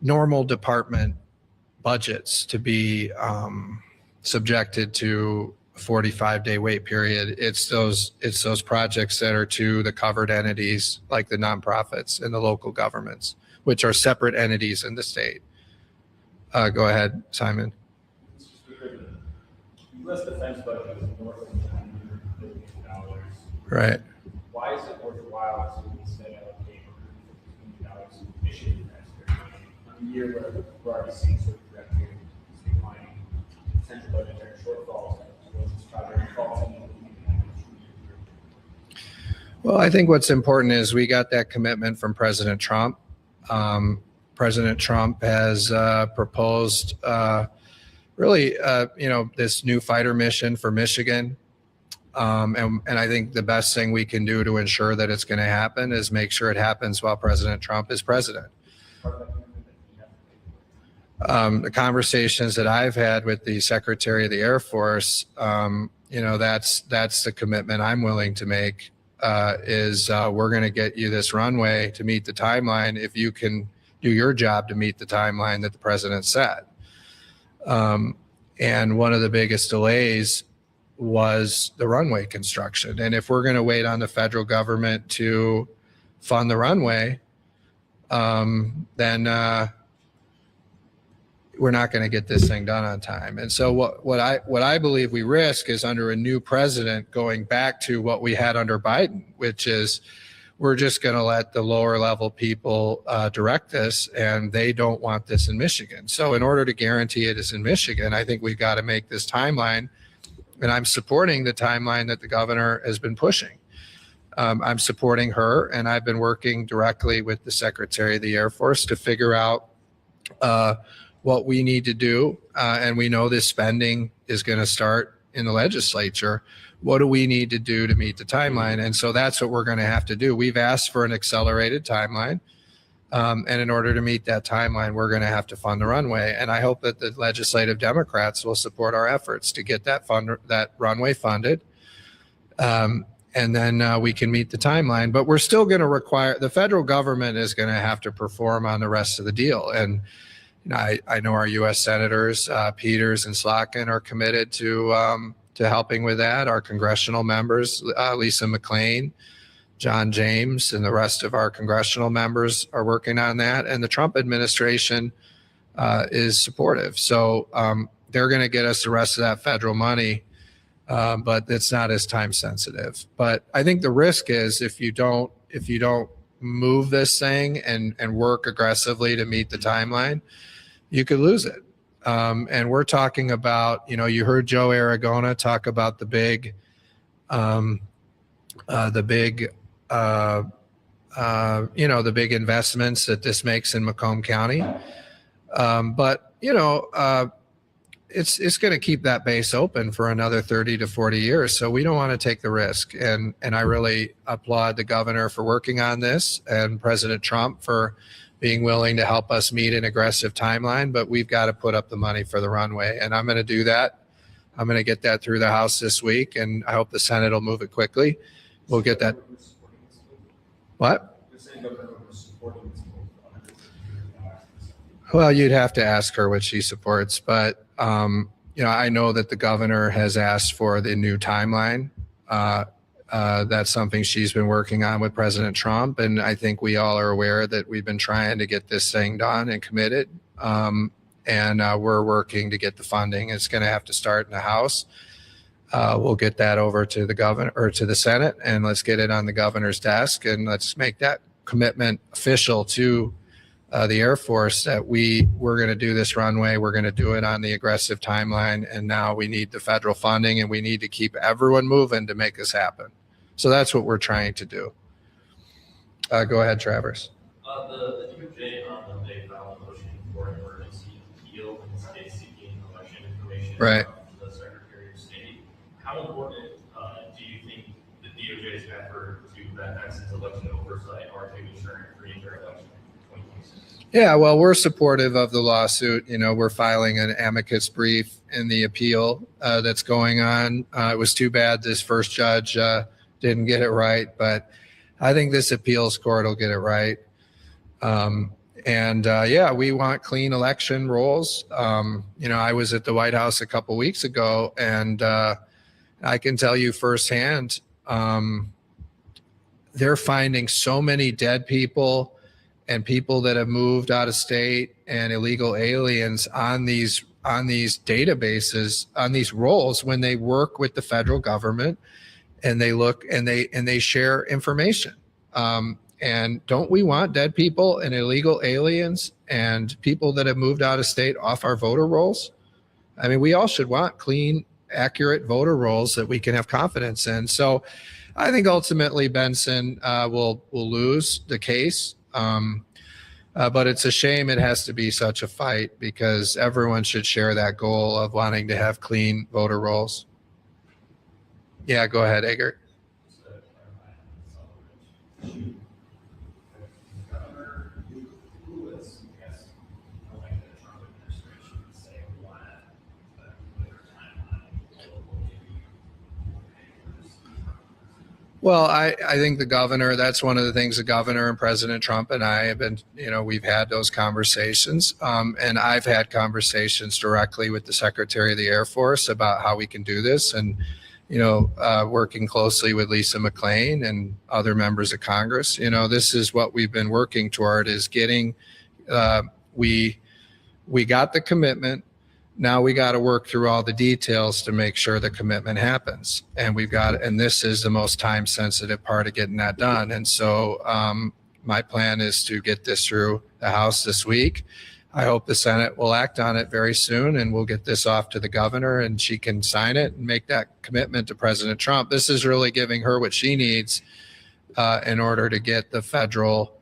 normal department budgets to be subjected to a 45-day wait period. It's those projects that are to the covered entities like the nonprofits and the local governments, which are separate entities in the state. Go ahead, Simon. U.S. defense budget is north of $100 billion. Right. Why is it worthwhile to instead allocate $150 million to Michigan defense on a year where we're already seeing sort of revenue declining, potential budgetary shortfalls, as well as project falls in Well, I think what's important is we got that commitment from President Trump. President Trump has proposed this new fighter mission for Michigan. And I think the best thing we can do to ensure that it's going to happen is make sure it happens while President Trump is president. The conversations that I've had with the Secretary of the Air Force, that's the commitment I'm willing to make, we're going to get you this runway to meet the timeline if you can do your job to meet the timeline that the president set. And one of the biggest delays was the runway construction. And if we're going to wait on the federal government to fund the runway, then we're not going to get this thing done on time. And so what I believe we risk is under a new president going back to what we had under Biden, which is we're just going to let the lower level people direct this, and they don't want this in Michigan. So in order to guarantee it is in Michigan, I think we've got to make this timeline, and I'm supporting the timeline that the governor has been pushing. I'm supporting her, and I've been working directly with the Secretary of the Air Force to figure out what we need to do. And we know this spending is going to start in the legislature. What do we need to do to meet the timeline? And so that's what we're going to have to do. We've asked for an accelerated timeline. And in order to meet that timeline, we're going to have to fund the runway. And I hope that the legislative Democrats will support our efforts to get that runway funded. And then we can meet the timeline. But we're still going to require, the federal government is going to have to perform on the rest of the deal. And I know our U.S. Senators, Peters and Slotkin, are committed to helping with that. Our congressional members, Lisa McClain, John James, and the rest of our congressional members are working on that. And the Trump administration is supportive. So they're going to get us the rest of that federal money, but it's not as time sensitive. But I think the risk is if you don't move this thing and work aggressively to meet the timeline, you could lose it. And we're talking about, you heard Joe Aragona talk about the big investments that this makes in Macomb County. But it's going to keep that base open for another 30 to 40 years. So we don't want to take the risk. And I really applaud the governor for working on this and President Trump for being willing to help us meet an aggressive timeline, but we've got to put up the money for the runway. And I'm going to do that. I'm going to get that through the House this week, and I hope the Senate will move it quickly. We'll get that. What? Well, you'd have to ask her what she supports, but I know that the governor has asked for the new timeline. That's something she's been working on with President Trump, and I think we all are aware that we've been trying to get this thing done and committed, and we're working to get the funding. It's going to have to start in the House. We'll get that over to the governor or to the Senate, and let's get it on the governor's desk, and let's make that commitment official to the Air Force that we're going to do this runway. We're going to do it on the aggressive timeline, and now we need the federal funding, and we need to keep everyone moving to make this happen. So that's what we're trying to do. Go ahead, Travers. The DOJ, they filed a motion for an emergency appeal in this case seeking election information Right. from the Secretary of State. How important do you think the DOJ's effort to vet Texas election oversight are to ensuring a free and fair election in 2026? Yeah, well, we're supportive of the lawsuit. We're filing an amicus brief in the appeal that's going on. It was too bad this first judge didn't get it right, but I think this appeals court will get it right. We want clean election rolls. I was at the White House a couple weeks ago, and I can tell you firsthand, they're finding so many dead people and people that have moved out of state and illegal aliens on these databases, on these rolls when they work with the federal government. And they look and they share information. And don't we want dead people and illegal aliens and people that have moved out of state off our voter rolls? I mean, we all should want clean, accurate voter rolls that we can have confidence in. So I think ultimately Benson will lose the case. But it's a shame it has to be such a fight because everyone should share that goal of wanting to have clean voter rolls. Yeah, go ahead, Eggert. Governor, who was, I guess, elected the Trump administration to say we want a clear timeline? Well, I think the governor, that's one of the things the governor and President Trump and I have been, we've had those conversations. And I've had conversations directly with the Secretary of the Air Force about how we can do this. And working closely with Lisa McClain and other members of Congress. This is what we've been working toward is getting, we got the commitment. Now we got to work through all the details to make sure the commitment happens. And this is the most time sensitive part of getting that done. And so my plan is to get this through the House this week. I hope the Senate will act on it very soon, and we'll get this off to the governor and she can sign it and make that commitment to President Trump. This is really giving her what she needs in order to get the federal,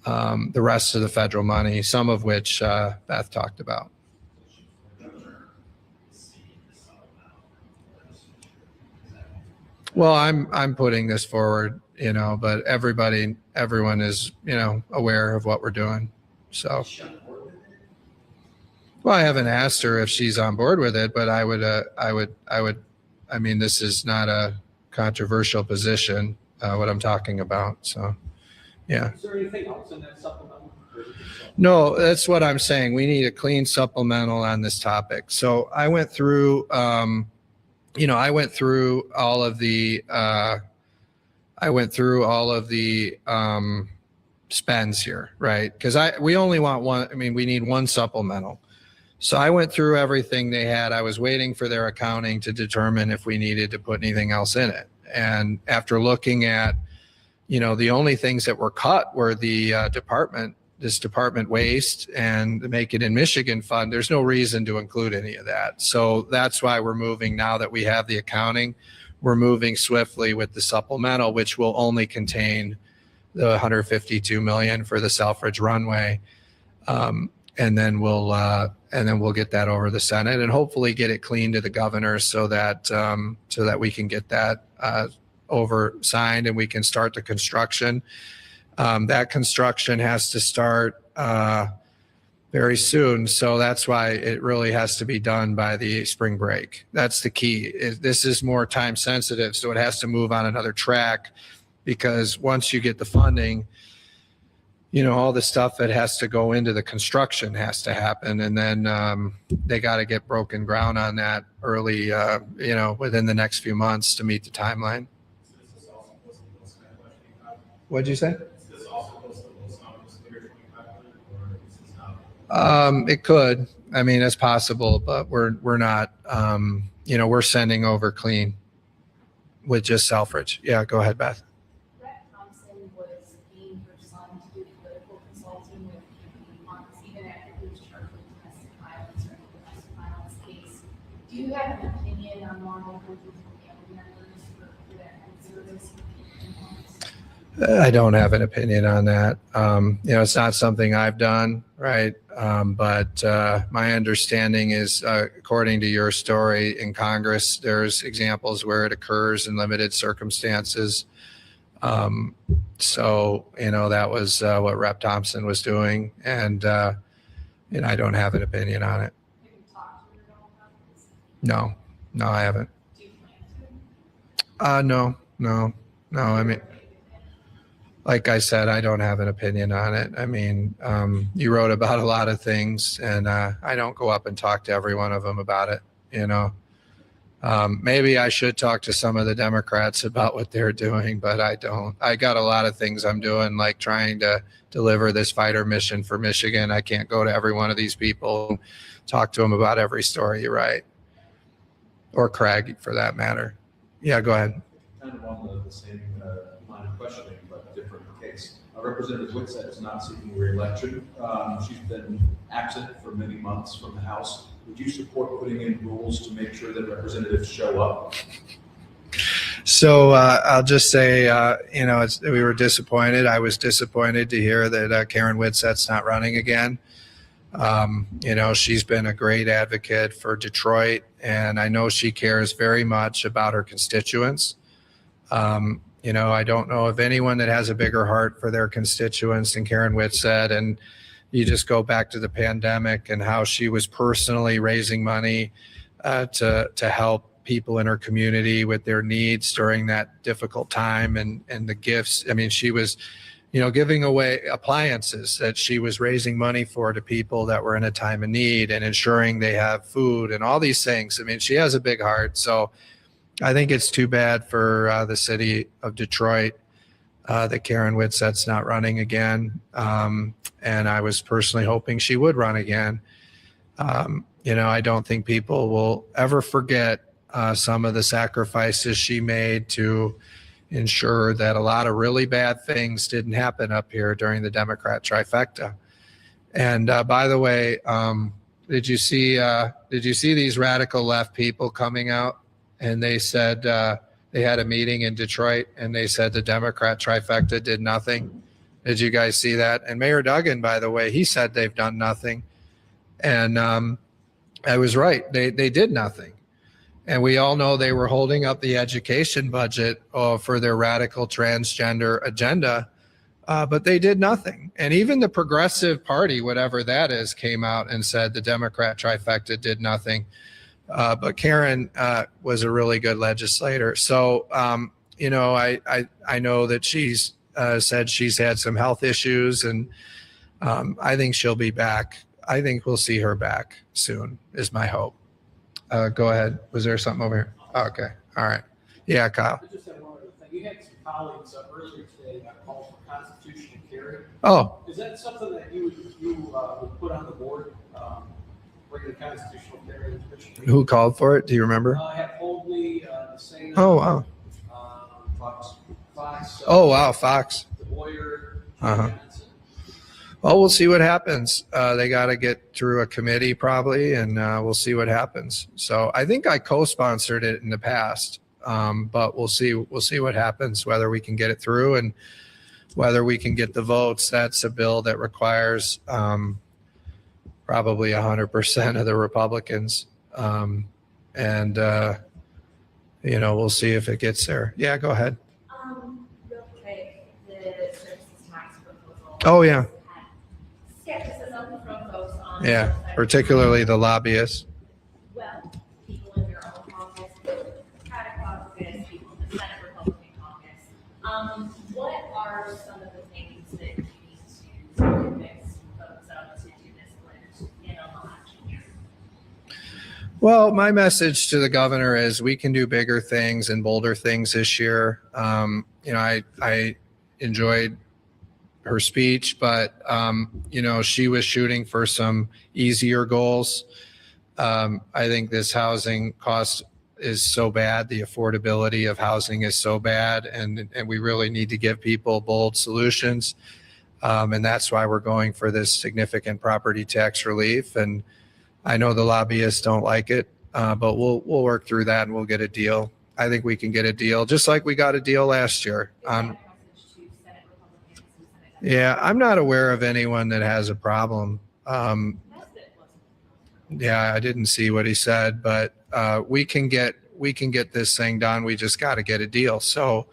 the rest of the federal money, some of which Beth talked about. Well, I'm putting this forward, but everyone is, aware of what we're doing. So, well, I haven't asked her if she's on board with it, but I would, I mean, this is not a controversial position, what I'm talking about. So, yeah. Is there anything else in that supplemental? No, that's what I'm saying. We need a clean supplemental on this topic. So I went through, I went through all of the, spends here, right? Because we only want one. I mean, we need one supplemental. So I went through everything they had. I was waiting for their accounting to determine if we needed to put anything else in it. And after looking at, the only things that were cut were the department waste and the Make It in Michigan fund. There's no reason to include any of that. So that's why we're moving, now that we have the accounting, we're moving swiftly with the supplemental, which will only contain the 152 million for the Selfridge runway. And then we'll get that over the Senate and hopefully get it clean to the governor so that we can get that over signed and we can start the construction. That construction has to start very soon. So that's why it really has to be done by the spring break. That's the key. This is more time sensitive, so it has to move on another track, because once you get the funding, all the stuff that has to go into the construction has to happen. And then they got to get broken ground on that early, within the next few months to meet the timeline. What'd you say? It could. I mean, it's possible, but we're not. We're sending over clean with just Selfridge. Yeah, go ahead, Beth. Brett Thompson was paying her son to do political consulting with campaign funds, even after he was charged with domestic violence or a domestic violence case. Do you have an opinion on lawmakers and family members for that kind of service? I don't have an opinion on that. It's not something I've done, right? But my understanding is, according to your story in Congress, there's examples where it occurs in limited circumstances. So, that was what Rep. Thompson was doing. And I don't have an opinion on it. Have you talked to her about this? No, I haven't. Do you plan to? No. I mean, like I said, I don't have an opinion on it. I mean, you wrote about a lot of things, and I don't go up and talk to every one of them about it. Maybe I should talk to some of the Democrats about what they're doing, but I don't. I got a lot of things I'm doing, like trying to deliver this fighter mission for Michigan. I can't go to every one of these people and talk to them about every story you write, or Craig for that matter. Yeah, go ahead. Kind of on the same line of questioning, but different case. Representative Whitsett is not seeking re-election. She's been absent for many months from the House. Would you support putting in rules to make sure that representatives show up? So I'll just say, we were disappointed. I was disappointed to hear that Karen Whitsett's not running again. She's been a great advocate for Detroit, and I know she cares very much about her constituents. I don't know of anyone that has a bigger heart for their constituents than Karen Whitsett. And you just go back to the pandemic and how she was personally raising money to help people in her community with their needs during that difficult time, and the gifts. I mean, she was, giving away appliances that she was raising money for to people that were in a time of need, and ensuring they have food and all these things. I mean, she has a big heart. So I think it's too bad for the city of Detroit that Karen Whitsett's not running again. And I was personally hoping she would run again. I don't think people will ever forget some of the sacrifices she made to ensure that a lot of really bad things didn't happen up here during the Democrat trifecta. And by the way, did you see these radical left people coming out? And they said they had a meeting in Detroit, and they said the Democrat trifecta did nothing. Did you guys see that? And Mayor Duggan, by the way, he said they've done nothing. And I was right. They did nothing. And we all know they were holding up the education budget for their radical transgender agenda, but they did nothing. And even the Progressive Party, whatever that is, came out and said the Democrat trifecta did nothing. But Karen was a really good legislator. So, you know, I know that she's said she's had some health issues, and I think she'll be back. I think we'll see her back soon, is my hope. Go ahead. Was there something over here? Oh, okay. All right. Yeah, Kyle. I just have one other thing. You had some colleagues earlier today that called for constitutional carry. Oh, Is that something that you would put on the board, bringing constitutional carry into Michigan? who called for it? Do you remember? Have Holdley, Desana. Oh, wow. Fox. Oh, wow. Fox. The Boyer. Uh-huh. Johnson. Well, we'll see what happens. They got to get through a committee probably, and we'll see what happens. So I think I co-sponsored it in the past, but we'll see. We'll see what happens, whether we can get it through and whether we can get the votes. That's a bill that requires probably 100% of the Republicans, and you know, we'll see if it gets there. Yeah, go ahead. Real quick, the services tax proposal. Oh yeah, Skepticism from folks on. yeah. Particularly the lobbyists. Well, people in your own caucus, the Democratic caucus, people in the Senate Republican caucus. What are some of the things that you need to convince folks of to do this blend in an election year? Well, my message to the governor is we can do bigger things and bolder things this year. You know, I enjoyed her speech, but you know, she was shooting for some easier goals. I think this housing cost is so bad. The affordability of housing is so bad, and we really need to give people bold solutions. And that's why we're going for this significant property tax relief. And I know the lobbyists don't like it, but we'll work through that and we'll get a deal. I think we can get a deal, just like we got a deal last year. Yeah, I'm not aware of anyone that has a problem. Yeah, I didn't see what he said, but we can get this thing done. We just got to get a deal. So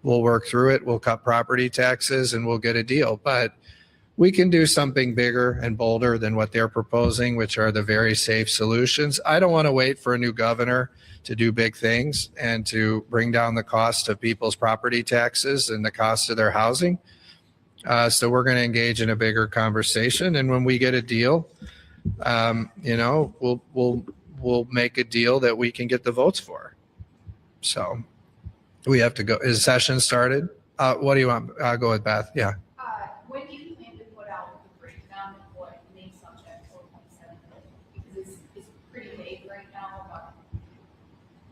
we'll work through it. We'll cut property taxes and we'll get a deal. But we can do something bigger and bolder than what they're proposing, which are the very safe solutions. I don't want to wait for a new governor to do big things and to bring down the cost of people's property taxes and the cost of their housing. So we're going to engage in a bigger conversation. And when we get a deal, you know, we'll make a deal that we can get the votes for. So we have to go. Is session started? What do you want? I'll go with Beth. Yeah. When do you plan to put out the breakdown of what makes up that 4.7 billion? Because it's pretty vague right now about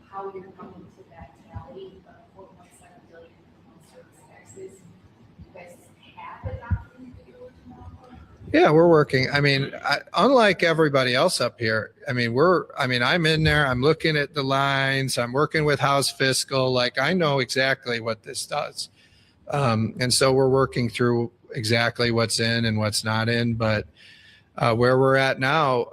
how you're coming to that tally of 4.7 billion on service taxes. You guys have a document that you're working on? Yeah, we're working. I mean, unlike everybody else up here, I mean, I'm in there, I'm looking at the lines, I'm working with House Fiscal, like I know exactly what this does. And so we're working through exactly what's in and what's not in, but where we're at now,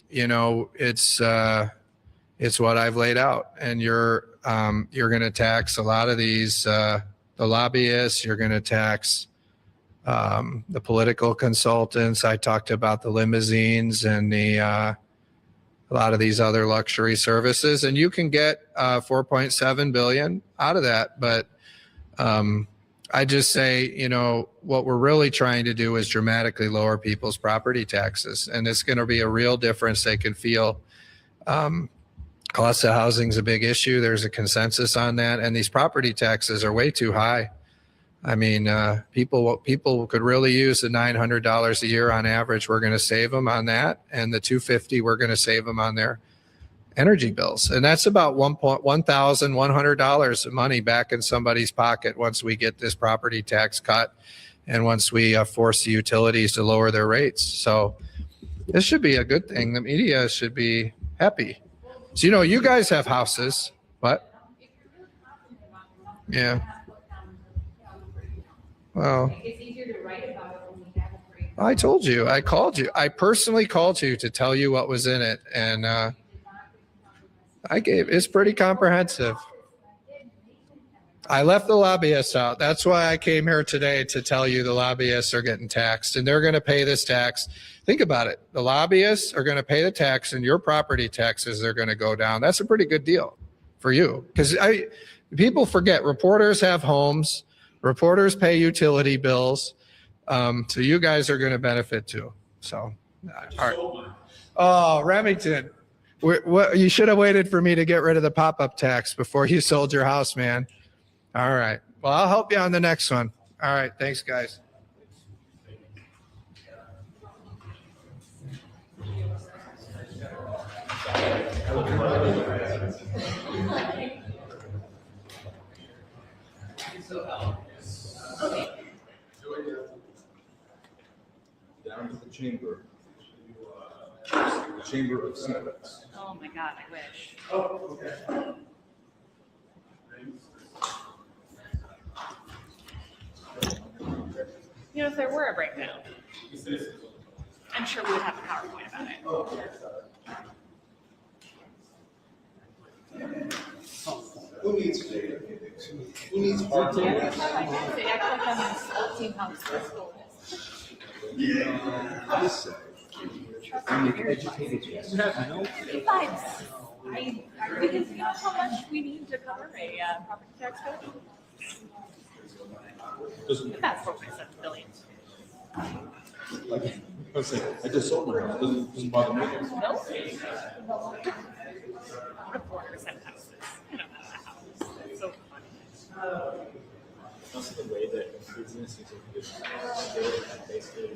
you know, it's what I've laid out, and you're going to tax a lot of these, the lobbyists, you're going to tax the political consultants. I talked about the limousines and a lot of these other luxury services, and you can get 4.7 billion out of that. But I just say, you know, what we're really trying to do is dramatically lower people's property taxes, and it's going to be a real difference they can feel. Cost of housing is a big issue. There's a consensus on that, and these property taxes are way too high. I mean, people could really use the $900 a year on average. We're going to save them on that, and the $250 we're going to save them on their energy bills, and that's about $1,100 of money back in somebody's pocket once we get this property tax cut, and once we force the utilities to lower their rates. So this should be a good thing. The media should be happy. So, you know, you guys have houses, but yeah. Well, It's easier to write about it when we have a breakdown. I told you, I called you. I personally called you to tell you what was in it. And It's pretty comprehensive. I left the lobbyists out. That's why I came here today to tell you the lobbyists are getting taxed and they're going to pay this tax. Think about it. The lobbyists are going to pay the tax and your property taxes are going to go down. That's a pretty good deal for you. Because people forget reporters have homes, reporters pay utility bills. So you guys are going to benefit too. So, all right. Oh, Remington. You should have waited for me to get rid of the pop-up tax before you sold your house, man. All right. Well, I'll help you on the next one. All right. Thanks, guys. Down to the chamber. The Chamber of Secrets. Oh my God, I wish. Oh, okay. You know, if there were a breakdown, I'm sure we would have a PowerPoint about it. Who needs data? Who needs hard data? I clicked on this 18 house school. Besides, because you know how much we need to cover a property tax code? That's 4.7 billion. I just sold my house. Doesn't bother me. No. Reporters and houses. You know, a house. It's so funny. Also the way that business is basically